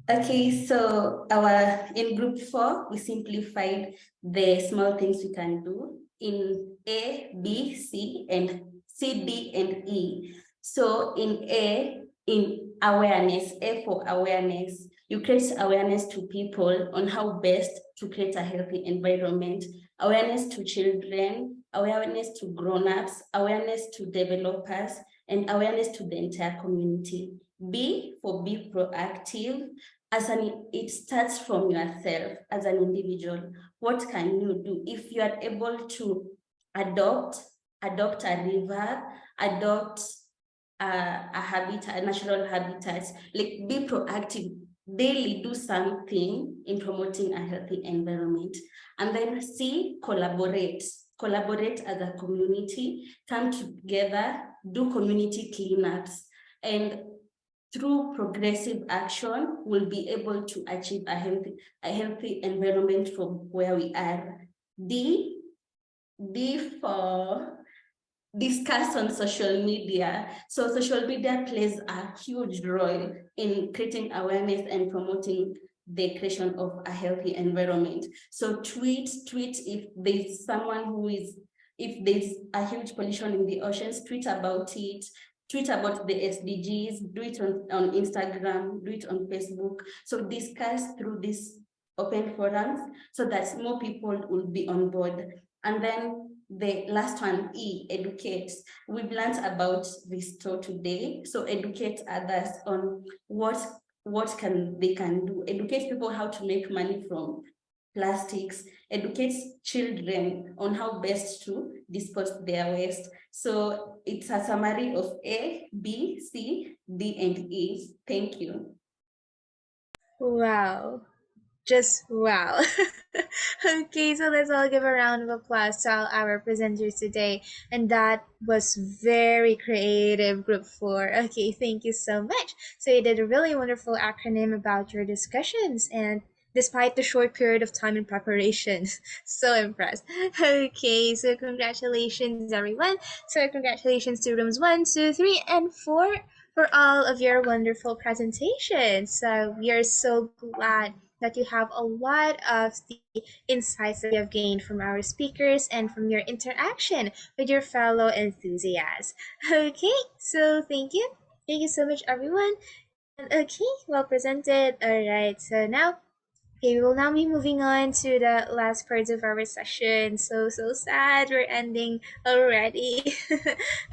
Okay, so in Group 4, we simplified the small things we can do in A, B, C, D, and E. So in awareness, A for awareness, you create awareness to people on how best to create a healthy environment, awareness to children, awareness to grown-ups, awareness to developers, and awareness to the entire community. B for be proactive. It starts from yourself as an individual. What can you do? If you are able to adopt a river, adopt a habitat, a natural habitat, like be proactive, daily do something in promoting a healthy environment. And then C, collaborate as a community, come together, do community cleanups, and through progressive action, we'll be able to achieve a healthy environment from where we are. D for discuss on social media. So social media plays a huge role in creating awareness and promoting the creation of a healthy environment. So tweet if there's someone if there's a huge pollution in the oceans, tweet about it. Tweet about the SDGs, do it on Instagram, do it on Facebook. So discuss through these open forums so that more people will be on board. And then the last one, E, educate. We've learned about Restor today. So educate others on what they can do. Educate people how to make money from plastics, educates children on how best to dispose their waste. So it's a summary of A, B, C, D, and E. Thank you. Wow. Just wow. Okay, so let's all give a round of applause to all our presenters today. And that was very creative, Group 4. Okay, thank you so much. So you did a really wonderful acronym about your discussions, and despite the short period of time in preparation, so impressed. Okay, so congratulations, everyone. So congratulations to rooms 1, 2, 3, and 4 for all of your wonderful presentations. So we are so glad that you have a lot of the insights that you have gained from our speakers and from your interaction with your fellow enthusiasts. Okay, so thank you. Thank you so much, everyone. And okay, well presented. All right, so now we will now be moving on to the last parts of our session. So sad we're ending already.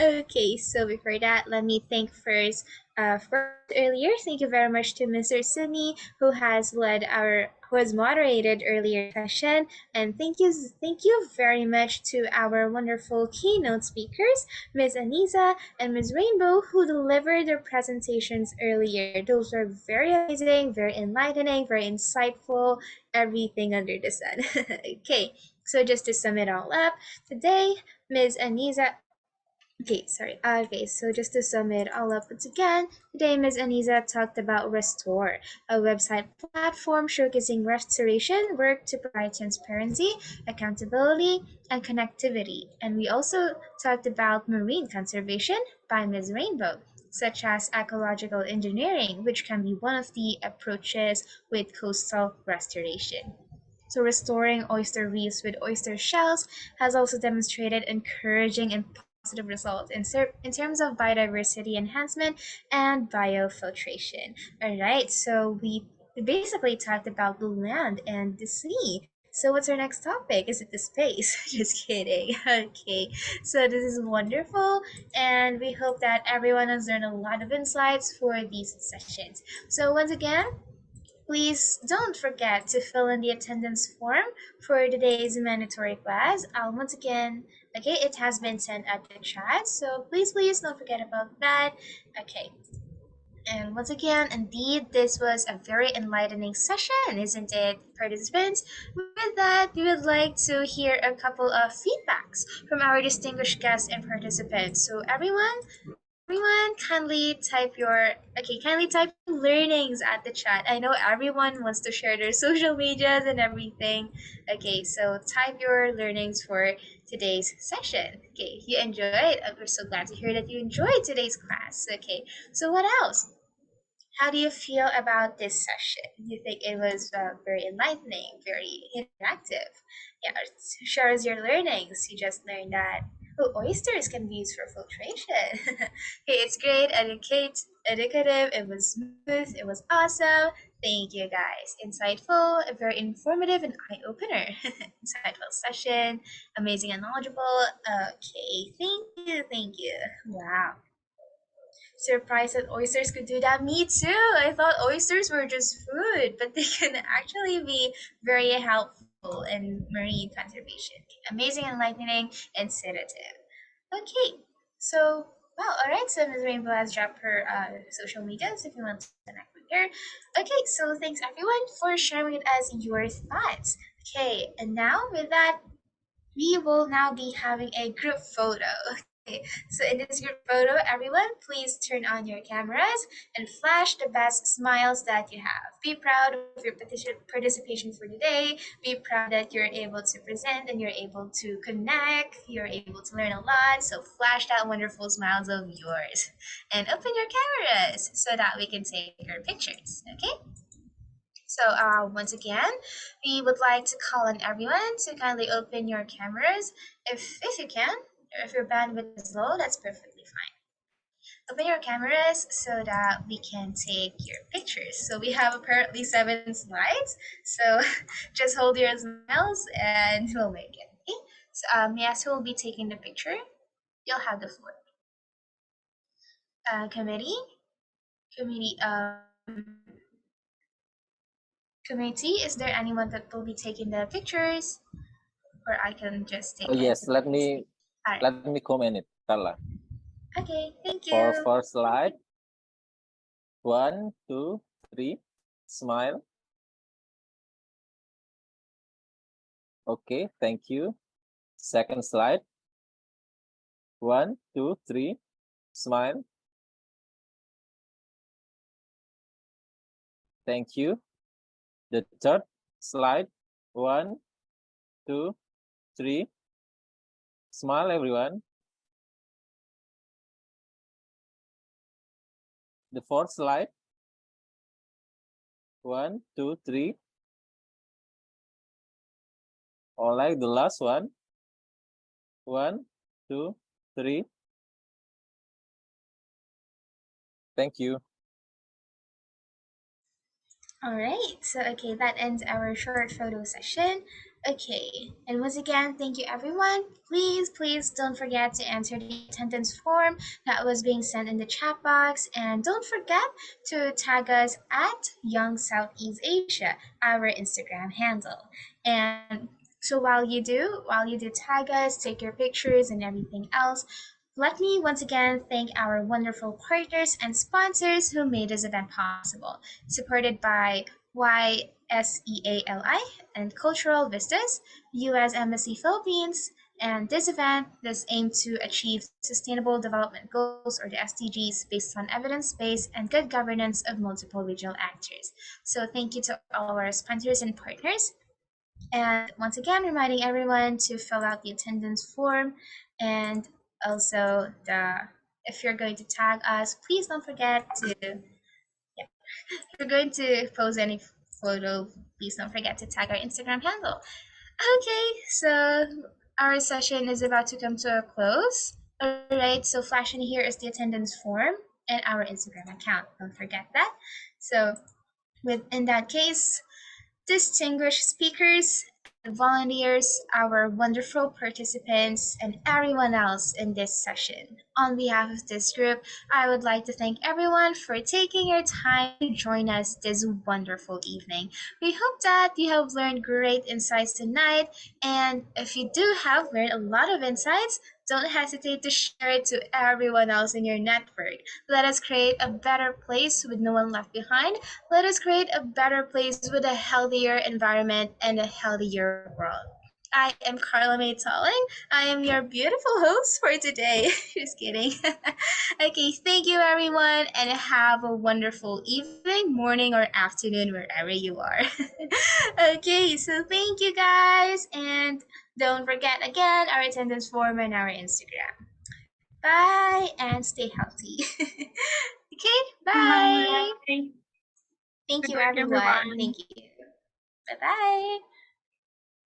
Okay, so before that, let me thank first earlier. Thank you very much to Mr. Sydney, who has moderated earlier session, and thank you very much to our wonderful keynote speakers, Ms. Annisa and Ms. Rainbow, who delivered their presentations earlier. Those were very amazing, very enlightening, very insightful, everything under the sun. Okay, so just to sum it all up, today Ms. Annisa Okay, sorry. Okay, so just to sum it all up once again, today Ms. Annisa talked about Restor, a website platform showcasing restoration work to provide transparency, accountability, and connectivity. And we also talked about marine conservation by Ms. Rainbow, such as ecological engineering, which can be one of the approaches with coastal restoration. So restoring oyster reefs with oyster shells has also demonstrated encouraging and positive results in terms of biodiversity enhancement and biofiltration. All right, so we basically talked about the land and the sea. So what's our next topic? Is it the space? Just kidding. Okay, so this is wonderful, and we hope that everyone has learned a lot of insights for these sessions. So once again, please don't forget to fill in the attendance form for today's mandatory class. Once again, okay, it has been sent at the chat, so please don't forget about that. Okay. And once again, indeed, this was a very enlightening session, isn't it, participants? With that, we would like to hear a couple of feedbacks from our distinguished guests and participants. So everyone, kindly type learnings at the chat. I know everyone wants to share their social medias and everything. Okay, so type your learnings for today's session. Okay, you enjoyed. We're so glad to hear that you enjoyed today's class. Okay, so what else? How do you feel about this session? You think it was very enlightening, very interactive? Yeah, share us your learnings. You just learned that oysters can be used for filtration. Okay, it's great, educative. It was smooth. It was awesome. Thank you, guys. Insightful, very informative, and eye opener. Insightful session, amazing and knowledgeable. Okay, thank you. Wow. Surprised that oysters could do that. Me too. I thought oysters were just food, but they can actually be very helpful in marine conservation. Amazing, enlightening, and sedative. Okay, so wow. All right. So Ms. Rainbow has dropped her social medias if you want to connect with her. Okay. So thanks everyone for sharing with us your thoughts. Okay, and now with that, we will now be having a group photo. Okay, so in this group photo, everyone, please turn on your cameras and flash the best smiles that you have. Be proud of your participation for today. Be proud that you're able to present and you're able to connect. You're able to learn a lot. So flash that wonderful smiles of yours and open your cameras so that we can take your pictures. Okay? So once again, we would like to call on everyone to kindly open your cameras if you can, or if your bandwidth is low, that's perfectly fine. Open your cameras so that we can take your pictures. So we have apparently 7 slides, so just hold your smiles and we'll make it. Okay? So may I ask who will be taking the picture? You'll have the floor. Committee, is there anyone that will be taking the pictures? Or I can just take Oh, it. yes, let me Alright. let me comment it, Carla. Okay, thank you. For first slide, 1, 2, 3, smile. Okay, thank you. Second slide, 1, 2, 3, smile. Thank you. The third slide, 1, 2, 3, smile, everyone. The fourth slide, 1, 2, 3. All right, the last one, 1, 2, 3. Thank you. All right, so okay, that ends our short photo session. Okay, and once again, thank you everyone. Please don't forget to answer the attendance form that was being sent in the chat box, and don't forget to tag us at Young Southeast Asia, our Instagram handle. And so while you do tag us, take your pictures and everything else, let me once again thank our wonderful partners and sponsors who made this event possible, supported by YSEALI and Cultural Vistas, U.S. Embassy Philippines, And this event is aimed to achieve Sustainable Development Goals, or the SDGs, based on evidence-based and good governance of multiple regional actors. So thank you to all our sponsors and partners. And once again, reminding everyone to fill out the attendance form, and also if you're going to tag us, please don't forget to, if you're going to post any photo, please don't forget to tag our Instagram handle. Okay, so our session is about to come to a close. All right, so flashing here is the attendance form and our Instagram account. Don't forget that. So in that case, distinguished speakers, volunteers, our wonderful participants, and everyone else in this session. On behalf of this group, I would like to thank everyone for taking your time to join us this wonderful evening. We hope that you have learned great insights tonight, and if you do have learned a lot of insights, don't hesitate to share it to everyone else in your network. Let us create a better place with no one left behind. Let us create a better place with a healthier environment and a healthier world. I am Carla May Tolling. I am your beautiful host for today. Just kidding. Okay, thank you everyone, and have a wonderful evening, morning, or afternoon, wherever you are. Okay, so thank you guys, and don't forget again our attendance form and our Instagram. Bye and stay healthy. Okay, bye. Bye. Thank you Good work, everyone. everyone. Thank you. Bye bye.